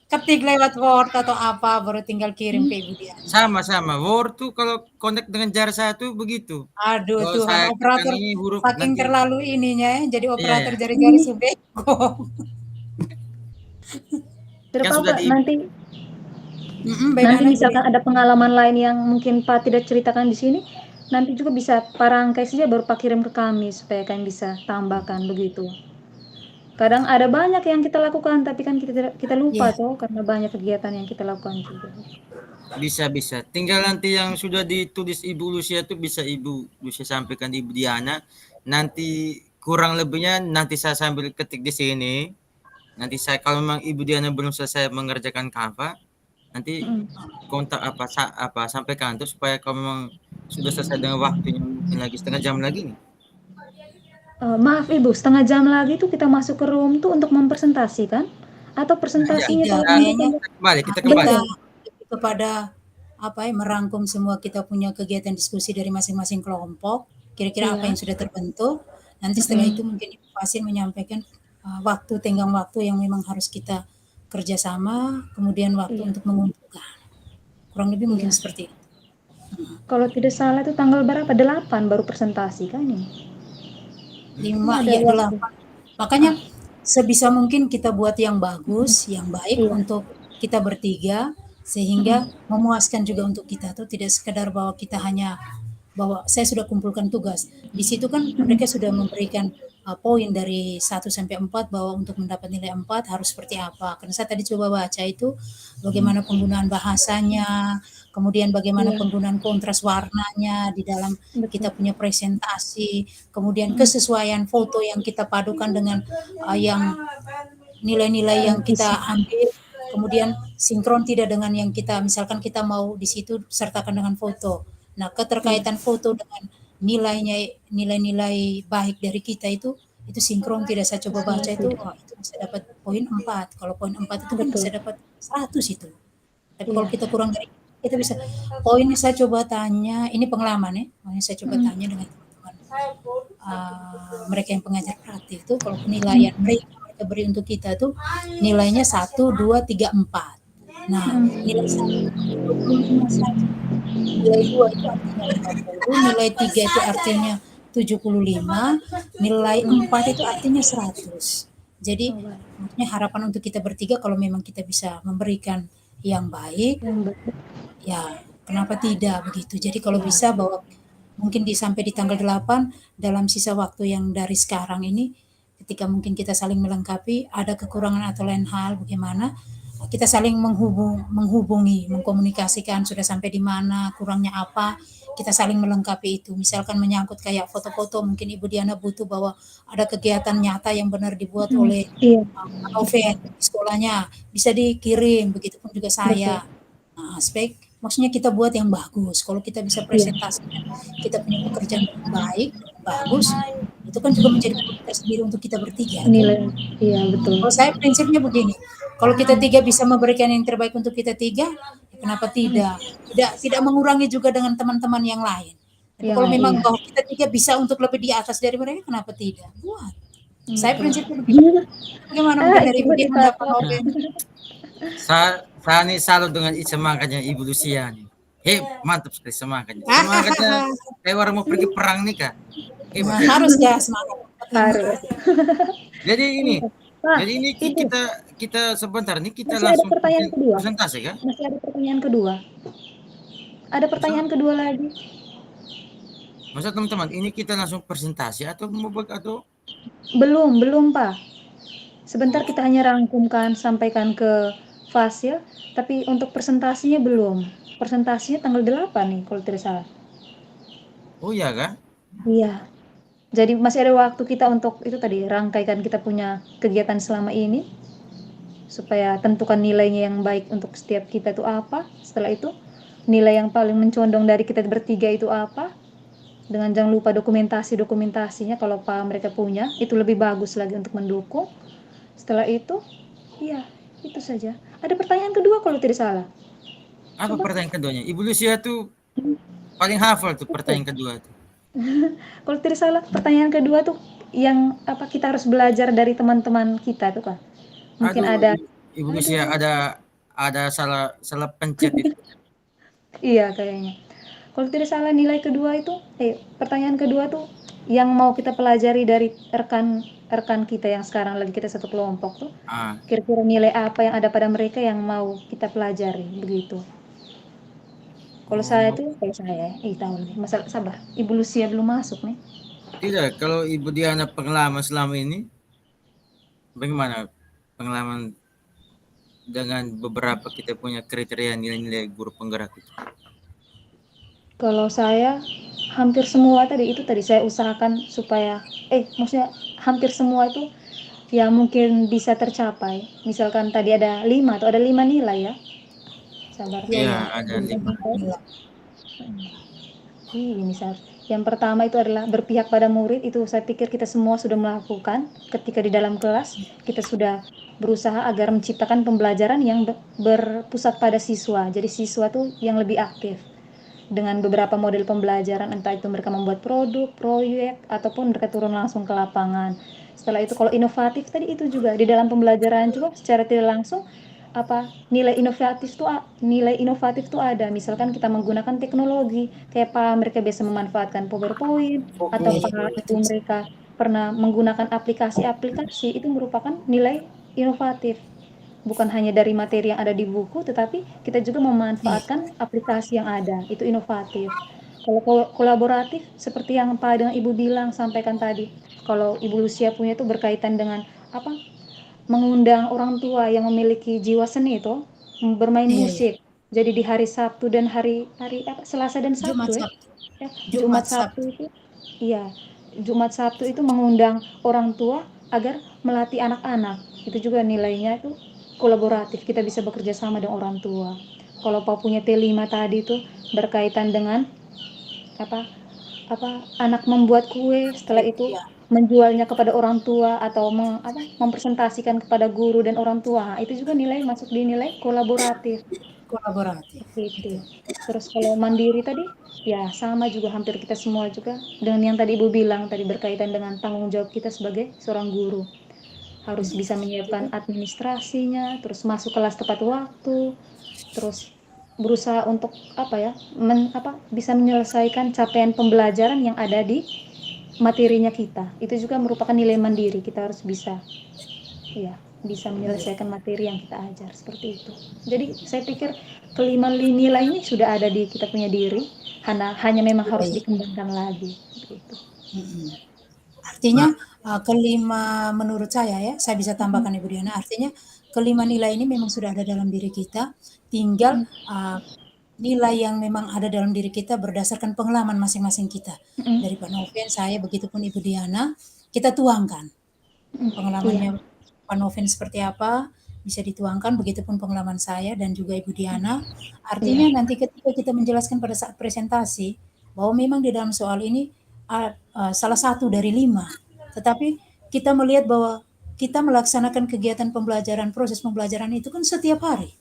Ketik lewat Word atau apa, baru tinggal kirim ke Ibu Diana. Sama-sama. Word tuh kalau connect dengan jar saya tuh begitu. Aduh Kalau Tuhan, saya ketikkan operator ini huruf saking nanti. terlalu ininya ya, jadi Iya operator ya. jari-jari subeko. tidak Kan sudah apa-apa. di Nanti Bagaimana Ibu misalkan Diana? ada pengalaman lain yang mungkin Pak tidak ceritakan di sini, nanti juga bisa Pak rangkai saja baru Pak kirim ke kami supaya kalian bisa tambahkan begitu. Kadang ada banyak yang kita lakukan tapi kan kita lupa Iya, toh karena banyak kegiatan yang kita lakukan juga. bisa. Tinggal nanti yang sudah ditulis Ibu Lucia itu bisa Ibu Lucia sampaikan Ibu Diana. Nanti kurang lebihnya nanti saya sambil ketik di sini. Nanti saya kalau memang Ibu Diana belum selesai mengerjakan cover, nanti kontak apa sampaikan tuh supaya kalau memang sudah selesai dengan waktunya mungkin lagi setengah jam lagi nih. Maaf Ibu, setengah jam lagi tuh kita masuk ke room tuh untuk mempresentasikan atau Iya, presentasinya tidak tuh kayaknya kita kita kembali. lebih kepada apa ya, merangkum semua kita punya kegiatan diskusi dari masing-masing kelompok, kira-kira apa yang sudah terbentuk. Nanti setelah itu mungkin Ibu Fasin menyampaikan tenggang waktu yang memang harus kita kerjasama, kemudian waktu Iya. untuk mengumpulkan. Kurang lebih mungkin Iya. seperti itu. Kalau tidak salah itu tanggal berapa? 8 baru presentasi kan ini? 5 Ada ya waktu. 8. Makanya sebisa mungkin kita buat yang bagus, yang baik Iya. untuk kita bertiga sehingga memuaskan juga untuk kita tuh, tidak sekedar bahwa kita hanya bahwa saya sudah kumpulkan tugas. Di situ kan mereka sudah memberikan poin dari 1 sampai 4 bahwa untuk mendapat nilai 4 harus seperti apa. Karena saya tadi coba baca itu bagaimana penggunaan bahasanya, kemudian bagaimana Iya, penggunaan kontras warnanya di dalam kita betul. punya presentasi, kemudian kesesuaian foto yang kita padukan dengan yang nilai-nilai yang kita Isi. ambil, kemudian sinkron tidak dengan yang kita misalkan kita mau di situ sertakan dengan foto. Nah, Iya, keterkaitan foto dengan nilai-nilai baik dari kita itu sinkron tidak. Saya coba baca sesuai itu, tidak. wah, itu bisa dapat poin 4. Kalau poin 4 itu kan bisa Betul. dapat 100 itu. Tapi kalau Iya. kita kurang dari kita bisa poinnya saya coba tanya, ini pengalaman ya, poinnya saya coba tanya dengan teman-teman mereka yang pengajar praktik itu kalau penilaian mereka beri untuk kita tuh nilainya 1, 2, 3, 4. Nah, nilai 1 itu 25 saja. Nilai 2 itu artinya 50, nilai 3 itu artinya 75, nilai 4 itu artinya 100. Jadi, Oh, baik. maksudnya harapan untuk kita bertiga kalau memang kita bisa memberikan yang baik, Yang baik. ya kenapa tidak begitu. Jadi kalau Iya. bisa bahwa mungkin sampai di tanggal 8 dalam sisa waktu yang dari sekarang ini, ketika mungkin kita saling melengkapi, ada kekurangan atau lain hal bagaimana, kita saling menghubungi, mengkomunikasikan sudah sampai di mana, kurangnya apa, kita saling melengkapi itu. Misalkan menyangkut kayak foto-foto, mungkin Ibu Diana butuh bahwa ada kegiatan nyata yang benar dibuat oleh Iya, Noven di sekolahnya, bisa dikirim, begitupun juga betul. saya. Nah, aspek maksudnya kita buat yang bagus. Kalau kita bisa Iya. presentasikan, kita punya pekerjaan yang baik, bagus, itu kan juga menjadi produk tersendiri untuk kita bertiga. Nilai. Iya, betul. Kalau saya prinsipnya begini, kalau kita tiga bisa memberikan yang terbaik untuk kita tiga, ya kenapa tidak? Tidak mengurangi juga dengan teman-teman yang lain. Tapi Yang kalau lain, memang iya. bahwa kita tiga bisa untuk lebih di atas dari mereka, kenapa tidak? Buat. Saya Betul. prinsipnya begitu. Bagaimana mungkin dari Ibu Ibu Diana dapat ditangkap. Noven? Saya nih salut dengan semangatnya Ibu Lucia nih. Mantap sekali semangatnya. Semangatnya kayak orang mau pergi perang nih Kak. Nah, harus ya semangat. Harus. Jadi ini, Pak, jadi ini Ibu, kita sebentar nih kita masih ada langsung pertanyaan kedua. presentasi kan? Masih ada pertanyaan kedua. Ada pertanyaan kedua lagi. Masa teman-teman ini kita langsung presentasi atau atau Belum, Pak. Sebentar kita hanya rangkumkan, sampaikan ke Fasil, tapi untuk presentasinya belum. Presentasinya tanggal 8 nih kalau tidak salah. oh iya kan? Iya. Jadi masih ada waktu kita untuk itu tadi, rangkaikan kita punya kegiatan selama ini supaya tentukan nilainya yang baik untuk setiap kita itu apa. Setelah itu nilai yang paling mencondong dari kita bertiga itu apa. Dengan jangan lupa dokumentasinya kalau Pak mereka punya, itu lebih bagus lagi untuk mendukung. Setelah itu, iya, itu saja. Ada pertanyaan kedua kalau tidak salah. Apa Coba. pertanyaan keduanya? Ibu Lucia tuh paling hafal tuh pertanyaan kedua tuh. Kalau tidak salah, pertanyaan kedua tuh yang apa kita harus belajar dari teman-teman kita tuh kan. Mungkin Aduh, ada, Ibu Lucia ada salah pencet itu. iya kayaknya. Kalau tidak salah nilai kedua itu, pertanyaan kedua tuh yang mau kita pelajari dari rekan kita yang sekarang lagi kita satu kelompok tuh, Ah, kira-kira nilai apa yang ada pada mereka yang mau kita pelajari begitu. Kalau saya oh, tahu nih, masalah sabar. Ibu Lucia belum masuk nih. tidak. Kalau Ibu Diana pengalaman selama ini, bagaimana pengalaman dengan beberapa kita punya kriteria nilai-nilai guru penggerak itu? Kalau saya hampir semua tadi saya usahakan supaya maksudnya hampir semua itu ya mungkin bisa tercapai. Misalkan tadi ada 5 atau ada 5 nilai ya. Sabar. Iya, Iya, iya. ada Iya. Misal yang pertama itu adalah berpihak pada murid, itu saya pikir kita semua sudah melakukan ketika di dalam kelas kita sudah berusaha agar menciptakan pembelajaran yang berpusat pada siswa. Jadi siswa tuh yang lebih aktif dengan beberapa model pembelajaran, entah itu mereka membuat produk, proyek, ataupun mereka turun langsung ke lapangan. Setelah itu kalau inovatif tadi itu juga di dalam pembelajaran juga secara tidak langsung nilai inovatif tuh ada. Misalkan kita menggunakan teknologi kayak mereka bisa memanfaatkan PowerPoint atau Iya, iya, betul. mereka pernah menggunakan aplikasi-aplikasi, itu merupakan nilai inovatif. Bukan hanya dari materi yang ada di buku, tetapi kita juga memanfaatkan aplikasi yang ada, itu inovatif. Kalau kolaboratif seperti yang Pak dengan Ibu bilang sampaikan tadi, kalau Ibu Lucia punya itu berkaitan dengan mengundang orang tua yang memiliki jiwa seni itu bermain Iya, iya. musik. Jadi di hari Sabtu dan hari Selasa dan Jumat Sabtu Sabtu. Jumat Sabtu itu iya, Jumat Sabtu itu mengundang orang tua agar melatih anak-anak. Itu juga nilainya itu kolaboratif, kita bisa bekerja sama dengan orang tua. Kalau Pak punya T5 tadi itu berkaitan dengan apa anak membuat kue, setelah itu Iya, menjualnya kepada orang tua atau mempresentasikan kepada guru dan orang tua. Nah, itu juga masuk di nilai kolaboratif. kolaboratif. Seperti itu. Betul. Terus kalau mandiri tadi, ya sama juga hampir kita semua juga dengan yang tadi Ibu bilang tadi berkaitan dengan tanggung jawab kita sebagai seorang guru. Harus bisa menyiapkan administrasinya, terus masuk kelas tepat waktu, terus berusaha untuk bisa menyelesaikan capaian pembelajaran yang ada di materinya kita. Itu juga merupakan nilai mandiri. Kita harus bisa bisa menyelesaikan materi yang kita ajar, seperti itu. Jadi saya pikir kelima nilai ini sudah ada di kita punya diri, hanya memang harus dikembangkan lagi begitu. Artinya kelima menurut saya saya bisa tambahkan Ibu Diana, artinya kelima nilai ini memang sudah ada dalam diri kita, tinggal nilai yang memang ada dalam diri kita berdasarkan pengalaman masing-masing kita. Dari Pak Noven, saya, begitupun Ibu Diana, kita tuangkan. Pengalamannya Pak Noven seperti apa, bisa dituangkan, begitupun pengalaman saya dan juga Ibu Diana. Artinya nanti ketika kita menjelaskan pada saat presentasi, bahwa memang di dalam soal ini salah satu dari 5, tetapi kita melihat bahwa kita melaksanakan kegiatan pembelajaran, proses pembelajaran itu kan setiap hari.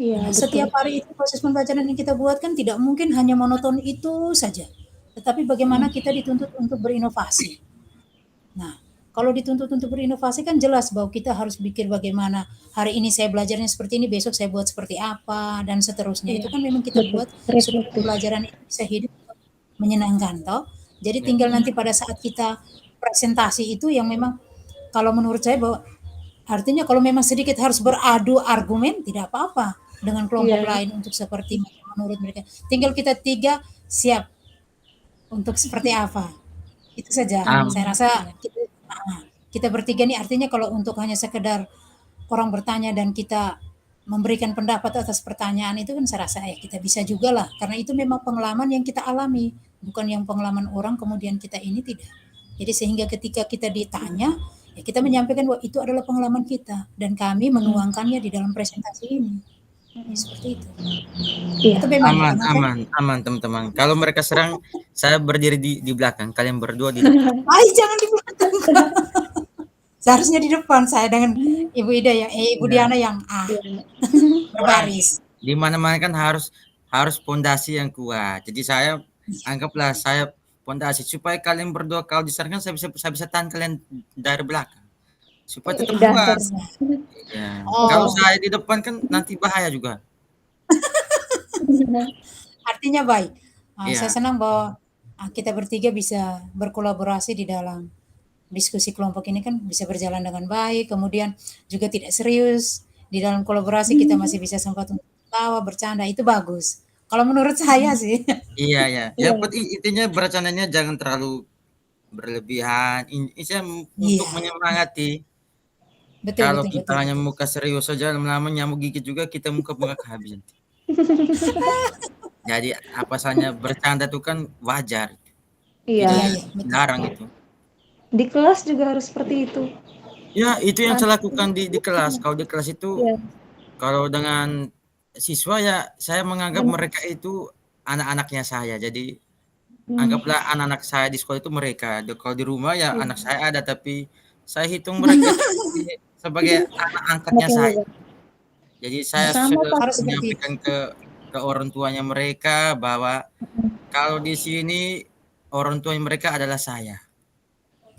Nah, setiap hari itu proses pembelajaran yang kita buat kan tidak mungkin hanya monoton itu saja, tetapi bagaimana kita dituntut untuk berinovasi. Nah, kalau dituntut untuk berinovasi kan jelas bahwa kita harus pikir bagaimana hari ini saya belajarnya seperti ini, besok saya buat seperti apa, dan seterusnya. Itu kan memang kita buat supaya pembelajaran itu bisa hidup menyenangkan, toh. Jadi tinggal nanti pada saat kita presentasi itu yang memang kalau menurut saya bahwa artinya kalau memang sedikit harus beradu argumen tidak apa-apa dengan kelompok lain untuk seperti menurut mereka. Tinggal kita 3 siap untuk seperti apa. Itu saja. Saya rasa kita bertiga nih artinya kalau untuk hanya sekedar orang bertanya dan kita memberikan pendapat atas pertanyaan itu kan saya rasa kita bisa juga lah, karena itu memang pengalaman yang kita alami, bukan yang pengalaman orang kemudian kita ini tidak. Jadi sehingga ketika kita ditanya, ya kita menyampaikan bahwa itu adalah pengalaman kita dan kami menuangkannya di dalam presentasi ini. Seperti itu. Aman teman-teman. Kalau mereka serang, saya berdiri di belakang, kalian berdua di depan. Jangan di belakang. Seharusnya di depan saya dengan Ibu Ida ya, Ibu Iya. Diana yang Iya. berbaris. Di mana-mana kan harus pondasi yang kuat. Jadi anggaplah saya pondasi supaya kalian berdua kalau diserang saya bisa tahan kalian dari belakang. Supaya tetap Dasar. kuat. Iya. Kalau Oh, saya di depan kan nanti bahaya juga. artinya baik. Saya Iya. senang bahwa kita bertiga bisa berkolaborasi di dalam diskusi kelompok ini kan bisa berjalan dengan baik, kemudian juga tidak serius. Di dalam kolaborasi kita masih bisa sempat untuk ketawa, bercanda, itu bagus. Kalau menurut saya sih. Iya, ya. Iya. Yang penting intinya bercandanya jangan terlalu berlebihan. Isinya untuk Iya, menyemangati. betul Kalau betul kita betul hanya betul. muka serius saja, lama-lama nyamuk gigit juga kita muka bengkak habis nanti. Jadi apa saja bercanda itu kan wajar, Iya. Iya, tidak iya, betul. dilarang itu. Di kelas juga harus seperti itu. Ya, itu yang Kan? saya lakukan di kelas. Kalau di kelas itu, Iya. kalau dengan siswa ya saya menganggap Benar. mereka itu anak-anaknya saya. Jadi Hmm. anggaplah anak-anak saya di sekolah itu mereka. Kalau di rumah ya Iya. anak saya ada, tapi saya hitung mereka itu sebagai anak angkatnya Makin saya. lebar. Jadi saya Sama sudah Pak. Harus seperti itu. menyampaikan ke orang tuanya mereka bahwa kalau di sini orang tuanya mereka adalah saya.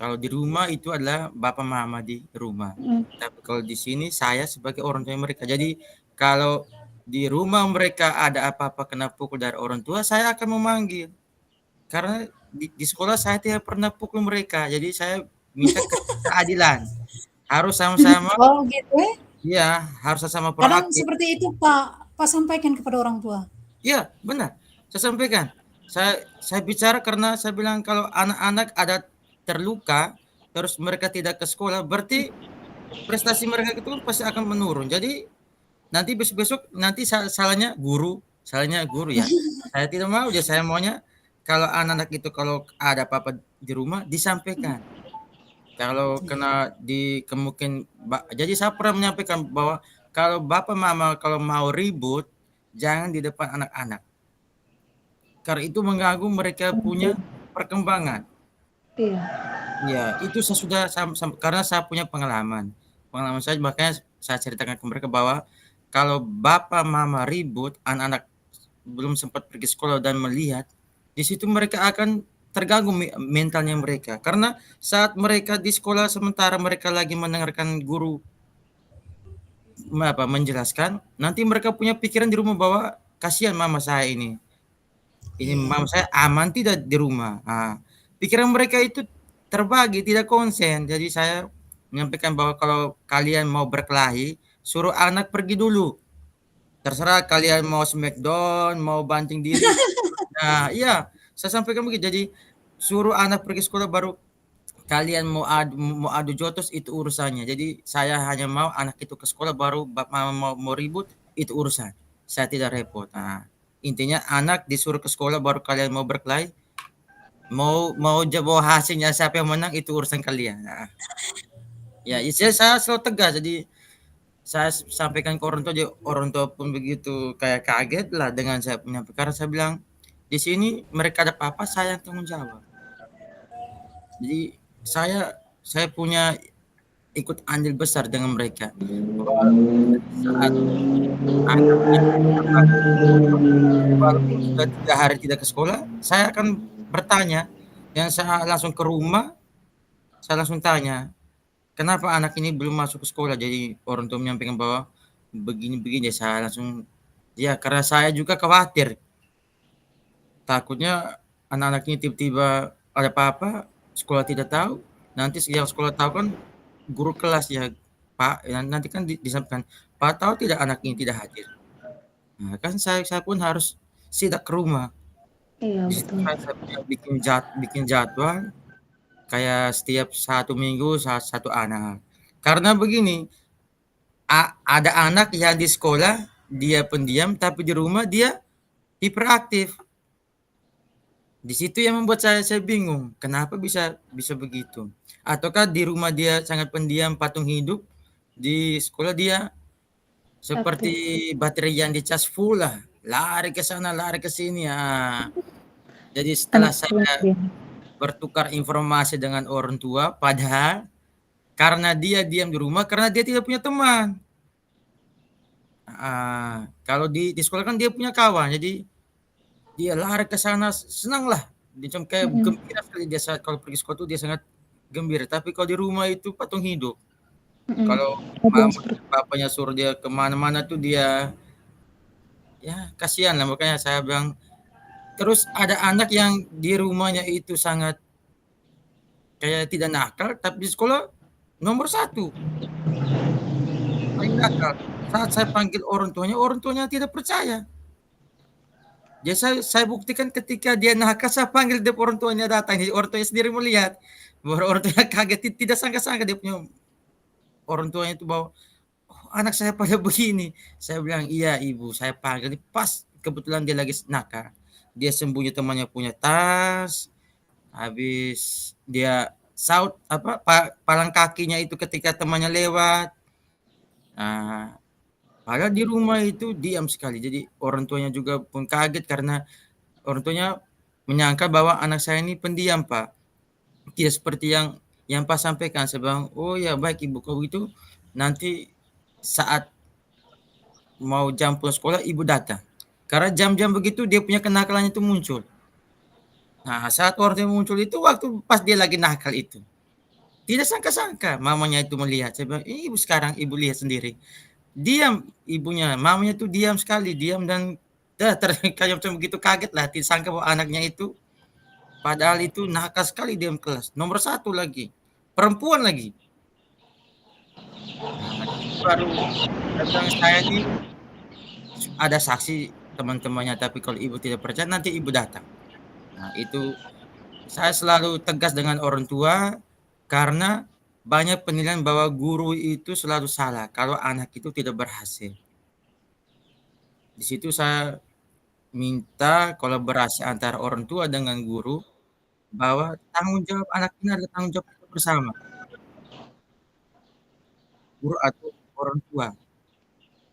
Kalau di rumah itu adalah bapak mama di rumah. Hmm. Tapi kalau di sini saya sebagai orang tua mereka. Jadi kalau di rumah mereka ada apa-apa kena pukul dari orang tua, saya akan memanggil. Karena di sekolah saya tidak pernah pukul mereka. Jadi saya minta keadilan. Harus sama-sama, Oh gitu ya. ya harus sama Kadang proaktif. seperti itu Pak sampaikan kepada orang tua. Iya, benar. Saya sampaikan. Saya bicara karena saya bilang kalau anak-anak ada terluka terus mereka tidak ke sekolah, berarti prestasi mereka itu pasti akan menurun. Jadi nanti besok-besok nanti salahnya guru ya. Saya tidak mau, ya saya maunya kalau anak-anak itu kalau ada apa-apa di rumah disampaikan. Kalau kena jadi saya pernah menyampaikan bahwa kalau bapak mama kalau mau ribut jangan di depan anak-anak. Karena itu mengganggu mereka punya perkembangan. Iya. Ya, itu saya sudah karena saya punya pengalaman saya, makanya saya ceritakan ke mereka bahwa kalau bapak mama ribut, anak-anak belum sempat pergi sekolah dan melihat, di situ mereka akan terganggu mentalnya mereka. Karena saat mereka di sekolah sementara mereka lagi mendengarkan guru menjelaskan, nanti mereka punya pikiran di rumah bahwa kasihan mama saya ini mama saya aman tidak di rumah. Pikiran mereka itu terbagi, tidak konsen. Jadi saya menyampaikan bahwa kalau kalian mau berkelahi, suruh anak pergi dulu. Terserah kalian mau smackdown, mau banting diri. Nah, iya, saya sampaikan begitu. Jadi suruh anak pergi sekolah baru kalian mau adu jotos itu urusannya. Jadi saya hanya mau anak itu ke sekolah baru mama mau ribut itu urusan. Saya tidak repot. Intinya anak disuruh ke sekolah baru kalian mau berkelahi, mau bawa hasilnya siapa yang menang itu urusan kalian. Ya, saya selalu tegas. Jadi saya sampaikan ke orang tua pun begitu kayak kaget lah dengan saya menyampaikan. Karena saya bilang di sini mereka ada apa-apa saya yang tanggung jawab. Jadi saya punya ikut andil besar dengan mereka. Saat anaknya walaupun sudah 3 hari tidak ke sekolah, saya akan bertanya dan saya langsung ke rumah, saya langsung tanya, "Kenapa anak ini belum masuk ke sekolah?" Jadi orang tua menyampaikan bahwa begini-begini, saya langsung ya karena saya juga khawatir. Takutnya anak-anak ini tiba-tiba ada apa-apa, sekolah tidak tahu, nanti yang sekolah tahu kan guru kelas ya, "Pak," nanti kan disampaikan, "Pak tahu tidak anak ini tidak hadir?" Nah, kan saya pun harus sidak ke rumah. Iya, Di situ betul. saya bikin jadwal kayak setiap 1 minggu satu anak. Karena begini, ada anak yang di sekolah dia pendiam tapi di rumah dia hiperaktif. Di situ yang membuat saya bingung, kenapa bisa begitu? Ataukah di rumah dia sangat pendiam, patung hidup, di sekolah dia seperti Aktif. baterai yang dicas full lah, lari ke sana, lari ke sini. Jadi setelah Anak saya pendiam. bertukar informasi dengan orang tua, padahal karena dia diam di rumah karena dia tidak punya teman. Kalau di sekolah kan dia punya kawan, jadi dia lari ke sana, senang lah. Dia macam kayak gembira sekali dia saat kalau pergi sekolah tuh dia sangat gembira. Tapi kalau di rumah itu patung hidup. Kalau mama bapaknya suruh dia ke mana-mana tuh dia ya kasihan lah, makanya saya bilang. Terus ada anak yang di rumahnya itu sangat kayak tidak nakal, tapi di sekolah nomor 1. Paling nakal. Saat saya panggil orang tuanya tidak percaya. Jadi saya buktikan ketika dia nakal, saya panggil dia orang tuanya datang. Jadi orang tuanya sendiri melihat. Baru orang tuanya kaget, tidak sangka-sangka dia punya orang tuanya itu bahwa, "Oh, anak saya pada begini." Saya bilang, "Iya ibu, saya panggil." Pas kebetulan dia lagi nakal. Dia sembunyi temannya punya tas. Habis dia saut palang kakinya itu ketika temannya lewat. Padahal di rumah itu diam sekali. Jadi orang tuanya juga pun kaget karena orang tuanya menyangka bahwa anak saya ini pendiam, Pak. Tidak seperti yang Pak sampaikan. Saya bilang, "Oh ya baik ibu, kalau gitu nanti saat mau jam pulang sekolah ibu datang." Karena jam-jam begitu dia punya kenakalan itu muncul. Nah, saat orang tuanya muncul itu waktu pas dia lagi nakal itu. Tidak sangka-sangka mamanya itu melihat. Saya bilang, ibu sekarang ibu lihat sendiri. Diam ibunya, mamanya tuh diam sekali, diam dan kayak macam begitu kaget lah, tidak sangka bahwa anaknya itu padahal itu nakal sekali diam kelas. Nomor 1 lagi, perempuan lagi. Nah, itu baru saya bilang saya ini ada saksi teman-temannya, tapi kalau ibu tidak percaya nanti ibu datang. Nah, itu saya selalu tegas dengan orang tua karena banyak penilaian bahwa guru itu selalu salah kalau anak itu tidak berhasil. Di situ saya minta kolaborasi antara orang tua dengan guru bahwa tanggung jawab anak ini adalah tanggung jawab kita bersama, guru atau orang tua.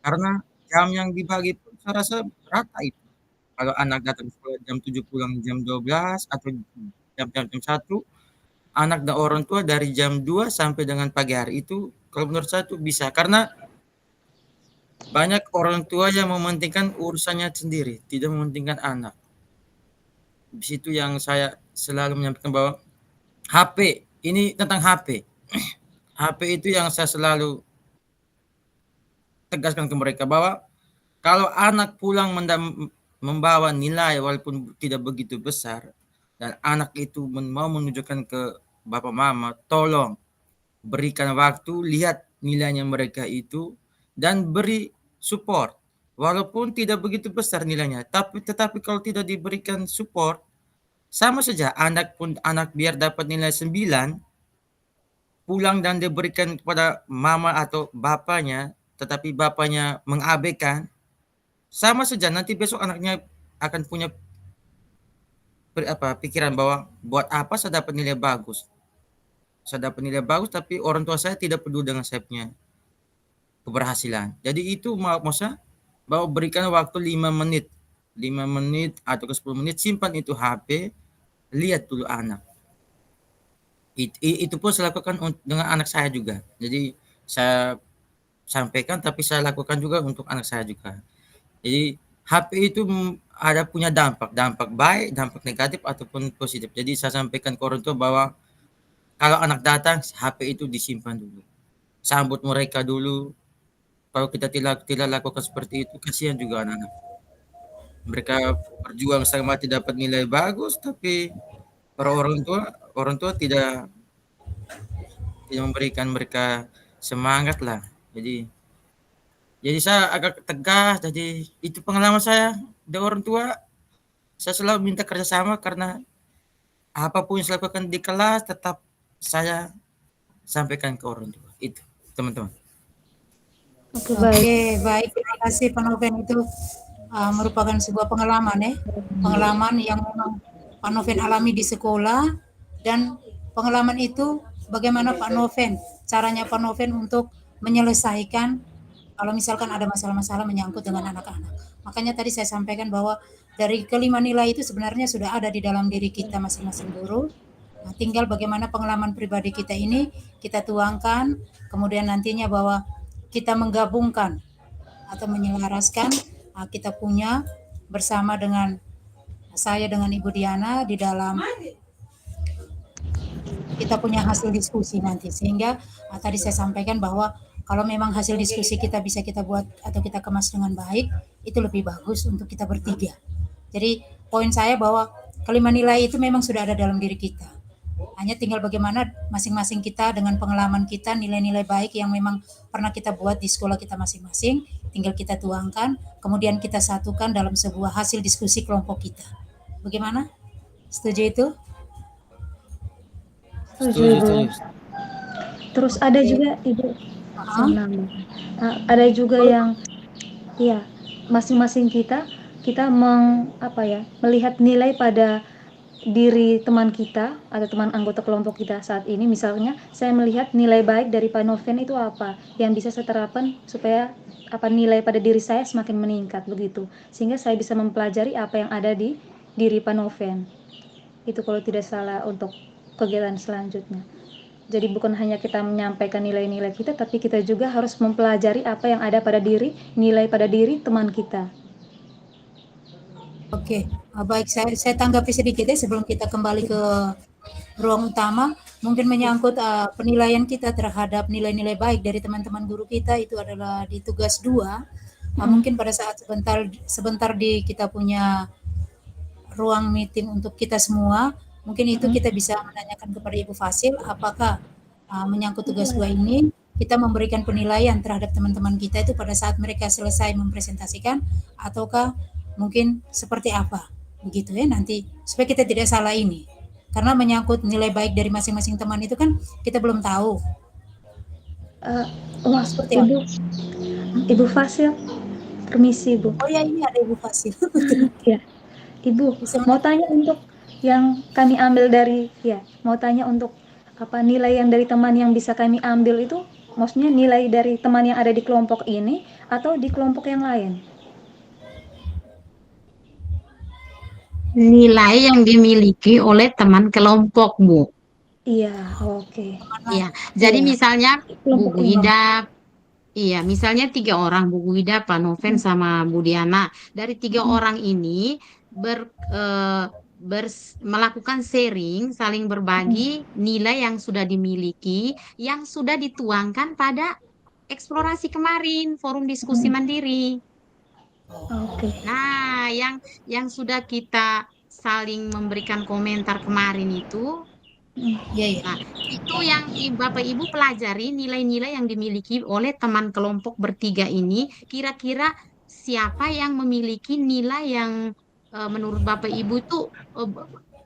Karena jam yang dibagi pun saya rasa rata itu. Kalau anak datang sekolah jam 7 pulang jam 12 atau jam 1, anak dan orang tua dari jam 2 sampai dengan pagi hari itu kalau menurut saya itu bisa. Karena banyak orang tua yang mementingkan urusannya sendiri, tidak mementingkan anak. Di situ yang saya selalu menyampaikan bahwa HP, ini tentang HP. HP itu yang saya selalu tegaskan ke mereka bahwa kalau anak pulang membawa nilai walaupun tidak begitu besar dan anak itu mau menunjukkan ke bapak mama, tolong berikan waktu, lihat nilainya mereka itu dan beri support. Walaupun tidak begitu besar nilainya, tetapi kalau tidak diberikan support, sama saja anak biar dapat nilai 9, pulang dan diberikan kepada mama atau bapaknya, tetapi bapaknya mengabaikan, sama saja nanti besok anaknya akan punya pikiran bahwa buat apa saya dapat nilai bagus. Saya dapat nilai bagus tapi orang tua saya tidak peduli dengan saya punya keberhasilan. Jadi itu maksudnya bahwa berikan waktu 5 menit. 5 menit atau ke 10 menit simpan itu HP, lihat dulu anak. Itu pun saya lakukan dengan anak saya juga. Jadi saya sampaikan tapi saya lakukan juga untuk anak saya juga. Jadi HP itu ada punya dampak baik, dampak negatif ataupun positif. Jadi saya sampaikan ke orang tua bahwa kalau anak datang HP itu disimpan dulu. Sambut mereka dulu. Kalau kita tidak lakukan seperti itu kasihan juga anak-anak. Mereka berjuang setengah mati dapat nilai bagus tapi para orang tua tidak memberikan mereka semangat lah. Jadi saya agak tegas. Jadi itu pengalaman saya dari orang tua. Saya selalu minta kerjasama karena apapun yang saya lakukan di kelas tetap saya sampaikan ke orang tua. Itu teman-teman. Oke, baik. Terima kasih Pak Noven, itu merupakan sebuah pengalaman ya. Pengalaman yang memang Pak Noven alami di sekolah, dan pengalaman itu bagaimana Pak Noven, caranya Pak Noven untuk menyelesaikan kalau misalkan ada masalah-masalah menyangkut dengan anak-anak. Makanya tadi saya sampaikan bahwa dari kelima nilai itu sebenarnya sudah ada di dalam diri kita masing-masing guru, Nah, tinggal bagaimana pengalaman pribadi kita ini kita tuangkan, kemudian nantinya bahwa kita menggabungkan atau menyelaraskan kita punya bersama dengan saya dengan Ibu Diana di dalam kita punya hasil diskusi nanti, sehingga tadi saya sampaikan bahwa kalau memang hasil diskusi kita bisa kita buat atau kita kemas dengan baik, itu lebih bagus untuk kita bertiga. Jadi poin saya bahwa kelima nilai itu memang sudah ada dalam diri kita. Hanya tinggal bagaimana masing-masing kita dengan pengalaman kita, nilai-nilai baik yang memang pernah kita buat di sekolah kita masing-masing, tinggal kita tuangkan, kemudian kita satukan dalam sebuah hasil diskusi kelompok kita. Bagaimana? Setuju itu? Setuju, setuju. Terus ada juga Ibu, ada juga yang ya masing-masing kita melihat nilai pada diri teman kita atau teman anggota kelompok kita saat ini. Misalnya saya melihat nilai baik dari Pak Noven itu apa yang bisa saya terapkan supaya nilai pada diri saya semakin meningkat begitu, sehingga saya bisa mempelajari apa yang ada di diri Pak Noven. Itu kalau tidak salah untuk kegiatan selanjutnya. Jadi bukan hanya kita menyampaikan nilai-nilai kita, tapi kita juga harus mempelajari apa yang ada pada diri, nilai pada diri teman kita. Oke, baik, saya tanggapi sedikit ya sebelum kita kembali ke ruang utama. Mungkin menyangkut penilaian kita terhadap nilai-nilai baik dari teman-teman guru kita itu adalah di tugas 2. Mungkin pada saat sebentar di kita punya ruang meeting untuk kita semua, mungkin itu kita bisa menanyakan kepada Ibu Fasil apakah menyangkut tugas 2 ini kita memberikan penilaian terhadap teman-teman kita itu pada saat mereka selesai mempresentasikan, ataukah mungkin seperti apa begitu ya, nanti supaya kita tidak salah ini, karena menyangkut nilai baik dari masing-masing teman itu kan kita belum tahu. Seperti apa? Ibu Fasil, permisi Ibu. Oh ya, ini ada Ibu Fasil. Ya, Ibu mau tanya untuk yang kami ambil dari untuk nilai yang dari teman yang bisa kami ambil itu, maksudnya nilai dari teman yang ada di kelompok ini atau di kelompok yang lain? Nilai yang dimiliki oleh teman kelompok, Bu. Iya, oke. Iya, jadi misalnya Bu Kelompok Guida, iya, misalnya 3 orang, Bu Guida, Pak Noven, sama Bu Diana. Dari 3 orang ini melakukan sharing, saling berbagi nilai yang sudah dimiliki, yang sudah dituangkan pada eksplorasi kemarin, forum diskusi mandiri. Oke. Nah, yang sudah kita saling memberikan komentar kemarin itu, nah, itu yang Bapak Ibu pelajari nilai-nilai yang dimiliki oleh teman kelompok bertiga ini, kira-kira siapa yang memiliki nilai yang menurut Bapak Ibu itu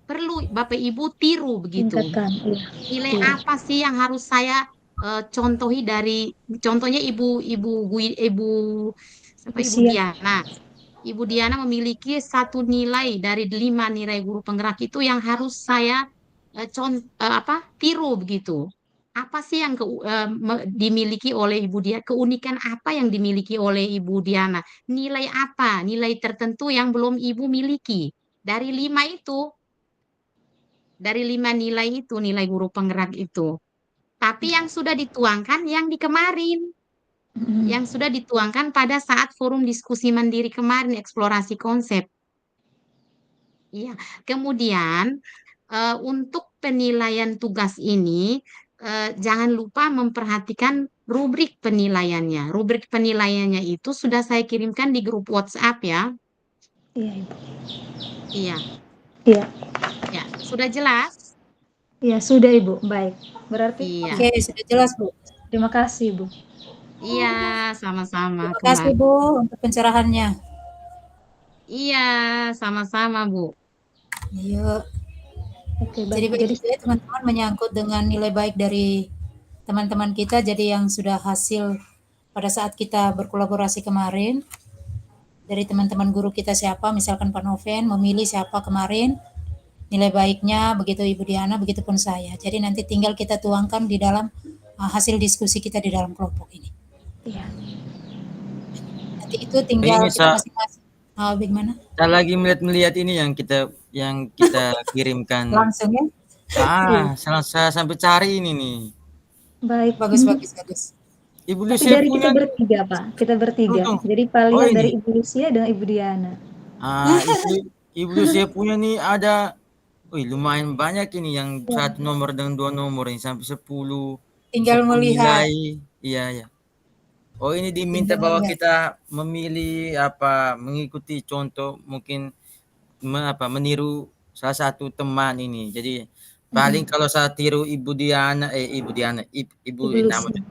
perlu Bapak Ibu tiru begitu. Nilai apa sih yang harus saya contohi dari, contohnya Ibu Diana. Ibu Diana memiliki 1 nilai dari 5 nilai guru penggerak itu yang harus saya tiru begitu. Apa sih yang dimiliki oleh Ibu Diana? Keunikan apa yang dimiliki oleh Ibu Diana? Nilai apa? Nilai tertentu yang belum Ibu miliki dari 5 itu. Dari 5 nilai itu, nilai guru penggerak itu. Tapi yang sudah dituangkan yang di kemarin. Yang sudah dituangkan pada saat forum diskusi mandiri kemarin, eksplorasi konsep. Iya, kemudian untuk penilaian tugas ini jangan lupa memperhatikan rubrik penilaiannya. Rubrik penilaiannya itu sudah saya kirimkan di grup WhatsApp ya. Iya, Ibu. Iya. Iya. Ya, sudah jelas? Iya, sudah Ibu. Baik. Berarti iya. Oke, sudah jelas Bu. Terima kasih Bu. Iya, sama-sama. Terima kasih Bu untuk pencerahannya. Iya, sama-sama Bu. Yuk. Oke, Jadi baik. begitu ya teman-teman, menyangkut dengan nilai baik dari teman-teman kita, jadi yang sudah hasil pada saat kita berkolaborasi kemarin, dari teman-teman guru kita siapa, misalkan Pak Noven memilih siapa kemarin, nilai baiknya, begitu Ibu Diana, begitupun saya. Jadi nanti tinggal kita tuangkan di dalam hasil diskusi kita di dalam kelompok ini. Iya. Nanti itu tinggal kita masing-masing. Bagaimana? Kita lagi melihat ini yang kita kirimkan Langsung ya. Iya, Saya sampai cari ini nih. baik. Bagus, bagus, bagus. Ibu Tapi Lucia dari kita punya nih. bertiga, Pak. Kita Tunggu, bertiga. tunggu. Jadi Pak Oh lihat ini. dari Ibu Lucia dan Ibu Diana. Ibu Lucia punya nih ada, wih lumayan banyak ini yang Ya, 1 nomor dan 2 nomor ini sampai 10, bisa Tinggal melihat, penilai. Iya, iya. Oh ini diminta tinggal bahwa melihat. kita memilih mengikuti contoh mungkin meniru salah satu teman ini. Jadi paling kalau saya tiru Ibu Diana, Ibu Ibu nama Lucia.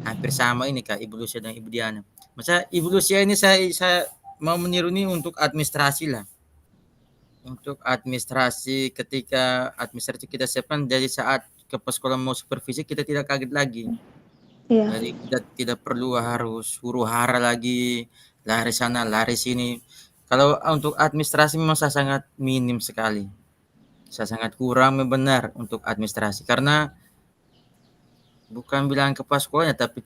hampir sama ini Kak, Ibu Lucia dan Ibu Diana. Masa Ibu Lucia ini saya mau meniru nih untuk administrasi lah. Untuk administrasi ketika administrasi kita siapkan dari saat ke sekolah mau supervisi kita tidak kaget lagi. Iya. Jadi kita tidak perlu harus huru-hara lagi, lari sana, lari sini. Kalau untuk administrasi memang saya sangat minim sekali. Saya sangat kurang benar untuk administrasi karena bukan bilang kepala sekolahnya tapi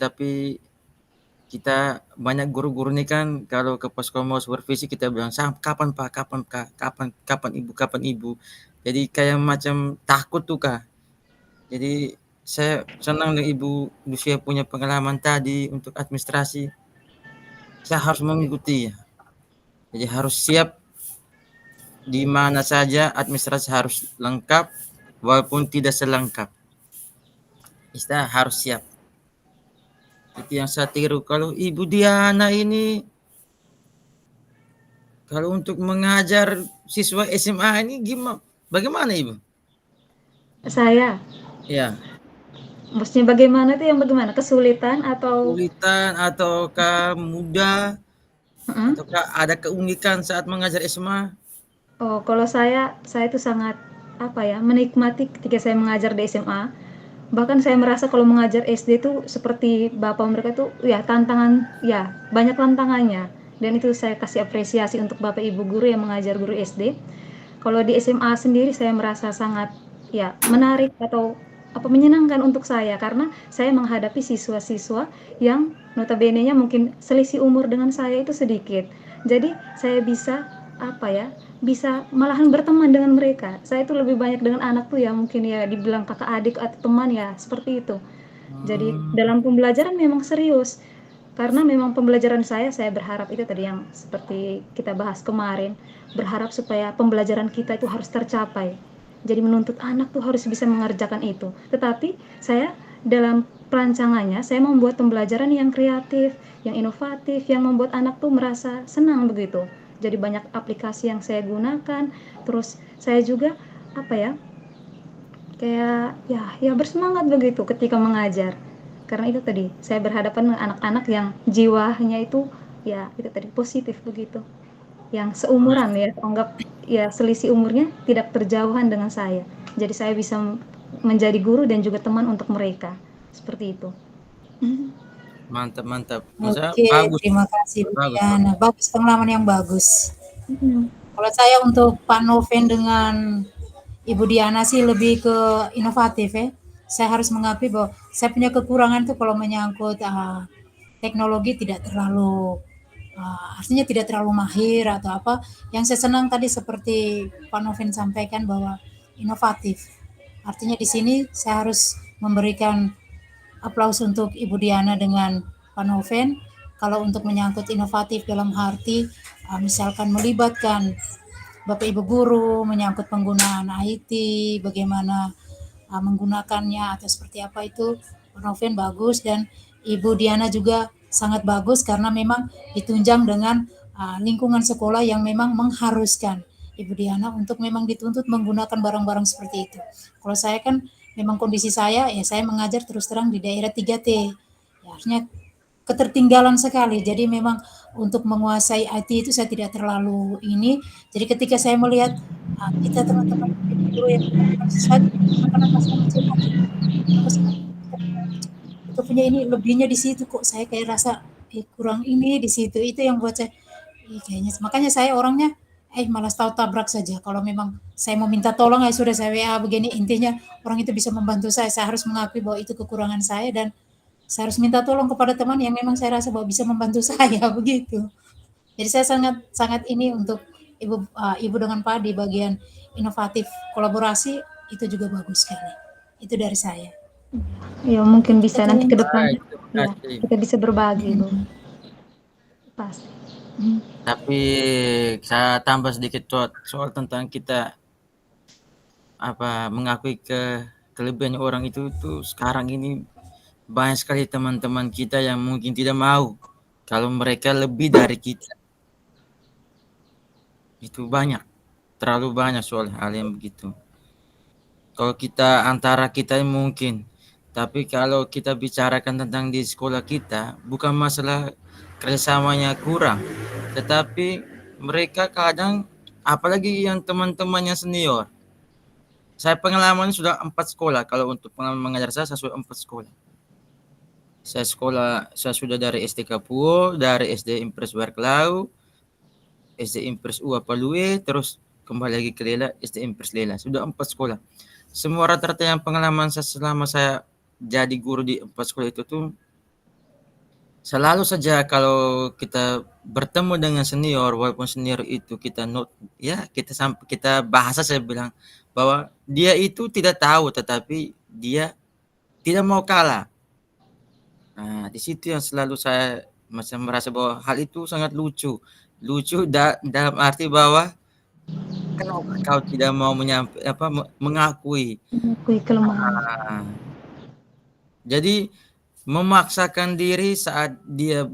kita banyak guru-guru nih kan kalau ke sekolah mau supervisi kita bilang kapan Pak, kapan Kak, kapan Ibu. Jadi kayak macam takut tuh Kak. Jadi saya senang dengan Ibu Lucia punya pengalaman tadi untuk administrasi. Saya harus mengikuti ya. Jadi harus siap di mana saja administrasi harus lengkap walaupun tidak selengkap. Kita harus siap. Itu yang saya tiru. Kalau Ibu Diana ini kalau untuk mengajar siswa SMA ini bagaimana Ibu? Saya. Ya, Maksudnya bagaimana itu yang bagaimana? Kesulitan atau kesulitan ataukah mudah Mm-mm. ataukah ada keunikan saat mengajar SMA? Oh, kalau saya itu sangat apa ya, menikmati ketika saya mengajar di SMA. Bahkan saya merasa kalau mengajar SD itu seperti bapak mereka tuh ya tantangan, ya banyak tantangannya. Dan itu saya kasih apresiasi untuk bapak ibu guru yang mengajar guru SD. Kalau di SMA sendiri saya merasa sangat ya menarik atau apa menyenangkan untuk saya karena saya menghadapi siswa-siswa yang notabene-nya mungkin selisih umur dengan saya itu sedikit. Jadi saya bisa apa ya, bisa malahan berteman dengan mereka. Saya itu lebih banyak dengan anak tuh ya mungkin ya dibilang kakak adik atau teman ya seperti itu. Jadi dalam pembelajaran memang serius karena memang pembelajaran saya berharap itu tadi yang seperti kita bahas kemarin, berharap supaya pembelajaran kita itu harus tercapai. Jadi menuntut anak tuh harus bisa mengerjakan itu. Tetapi saya dalam perancangannya saya membuat pembelajaran yang kreatif, yang inovatif, yang membuat anak tuh merasa senang begitu. Jadi banyak aplikasi yang saya gunakan. Terus saya juga apa ya? Kayak ya bersemangat begitu ketika mengajar. Karena itu tadi saya berhadapan dengan anak-anak yang jiwanya itu ya itu tadi positif begitu. Yang seumuran ya, anggap ya selisih umurnya tidak terjauhan dengan saya. Jadi saya bisa menjadi guru dan juga teman untuk mereka. Seperti itu. Mantap, mantap. Maksudnya Oke, bagus, terima kasih Bu bagus, bagus. Diana. Bagus, pengalaman yang bagus. Mhm. Kalau saya untuk Pak Noven dengan Ibu Diana sih lebih ke inovatif ya. Saya harus mengakui bahwa saya punya kekurangan tuh kalau menyangkut teknologi tidak terlalu artinya tidak terlalu mahir atau apa. Yang saya senang tadi seperti Pak Noven sampaikan bahwa inovatif. Artinya di sini saya harus memberikan aplaus untuk Ibu Diana dengan Pak Noven. Kalau untuk menyangkut inovatif dalam arti misalkan melibatkan Bapak Ibu guru menyangkut penggunaan IT, bagaimana menggunakannya atau seperti apa itu Pak Noven bagus dan Ibu Diana juga sangat bagus karena memang ditunjang dengan lingkungan sekolah yang memang mengharuskan Ibu Diana untuk memang dituntut menggunakan barang-barang seperti itu. Kalau saya kan memang kondisi saya ya saya mengajar terus terang di daerah 3T. Ya, artinya ketertinggalan sekali. Jadi memang untuk menguasai IT itu saya tidak terlalu ini. Jadi ketika saya melihat kita teman-teman guru yang melakukan sesuatu, anak-anak masih kecil lagi, kenapa sih kita punya ini lebihnya di situ kok saya kayak rasa kurang ini di situ itu yang buat saya kayaknya makanya saya orangnya malas tahu tabrak saja kalau memang saya mau minta tolong ya sudah saya WA begini intinya orang itu bisa membantu saya harus mengakui bahwa itu kekurangan saya dan saya harus minta tolong kepada teman yang memang saya rasa bahwa bisa membantu saya begitu. Jadi saya sangat ini untuk ibu dengan Pak di bagian inovatif kolaborasi itu juga bagus sekali. Itu dari saya. Ya mungkin bisa Kita nanti ke kalau- depannya Baik, terima ya kasih. kita bisa berbagi Bu. Mm. Pasti. Tapi saya tambah sedikit soal tentang kita mengakui kelebihan orang itu sekarang ini banyak sekali teman-teman kita yang mungkin tidak mau kalau mereka lebih dari kita. Itu banyak, terlalu banyak soal hal yang begitu. Kalau kita antara kita mungkin, tapi kalau kita bicarakan tentang di sekolah kita, bukan masalah kerjasamanya kurang, tetapi mereka kadang, apalagi yang teman-temannya senior. Saya pengalaman sudah 4 sekolah, kalau untuk pengalaman mengajar saya sudah 4 sekolah. Saya sudah dari SD Kapuo, dari SD Impres Barklau, SD Impres Ua Palue, terus kembali lagi ke Lela, SD Impres Lela. Sudah 4 sekolah. Semua rata-rata yang pengalaman saya selama saya jadi guru di 4 sekolah itu tuh, selalu saja kalau kita bertemu dengan senior, walaupun senior itu kita kita bahasa saya bilang bahwa dia itu tidak tahu, tetapi dia tidak mau kalah. Nah, di situ yang selalu saya macam merasa bahwa hal itu sangat lucu. Lucu dalam arti bahwa kenapa kau tidak mau mengakui. Mengakui kelemahan. Nah, jadi memaksakan diri saat dia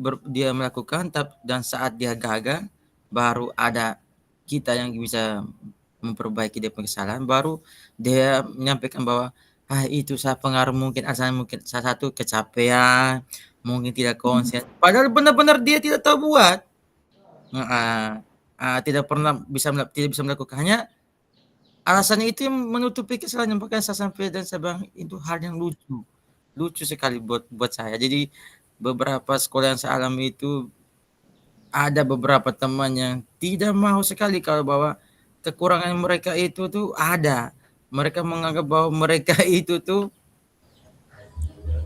melakukan dan saat dia gagal baru ada kita yang bisa memperbaiki dia kesalahan, baru dia menyampaikan bahwa itu saya pengaruh mungkin salah satu kecapean, mungkin tidak konsen. Padahal benar-benar dia tidak tahu buat. Tidak tidak bisa melakukannya. Alasannya itu yang menutupi kesalahannya, makanya saya sampai dan saya bilang itu hal yang lucu. Lucu sekali buat saya. Jadi beberapa sekolah yang saya alami itu ada beberapa teman yang tidak mau sekali kalau bahwa kekurangan mereka itu tuh ada. Mereka menganggap bahwa mereka itu tuh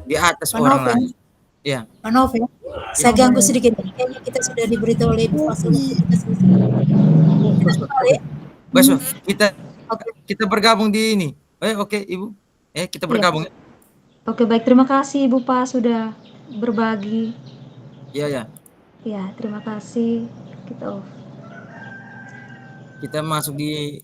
di atas Pak orang Noven, lain. Ya. Pak Noven, saya ganggu sedikit. Kayaknya kita sudah diberitahu oleh Ibu Fasul untuk kita selesai. Kita kembali. Besok kita Oke. bergabung di ini. Oke, Ibu. Kita bergabung. Iya. Oke, baik. Terima kasih Ibu Pa sudah berbagi. Iya. Ya, terima kasih. Kita off. Kita masuk di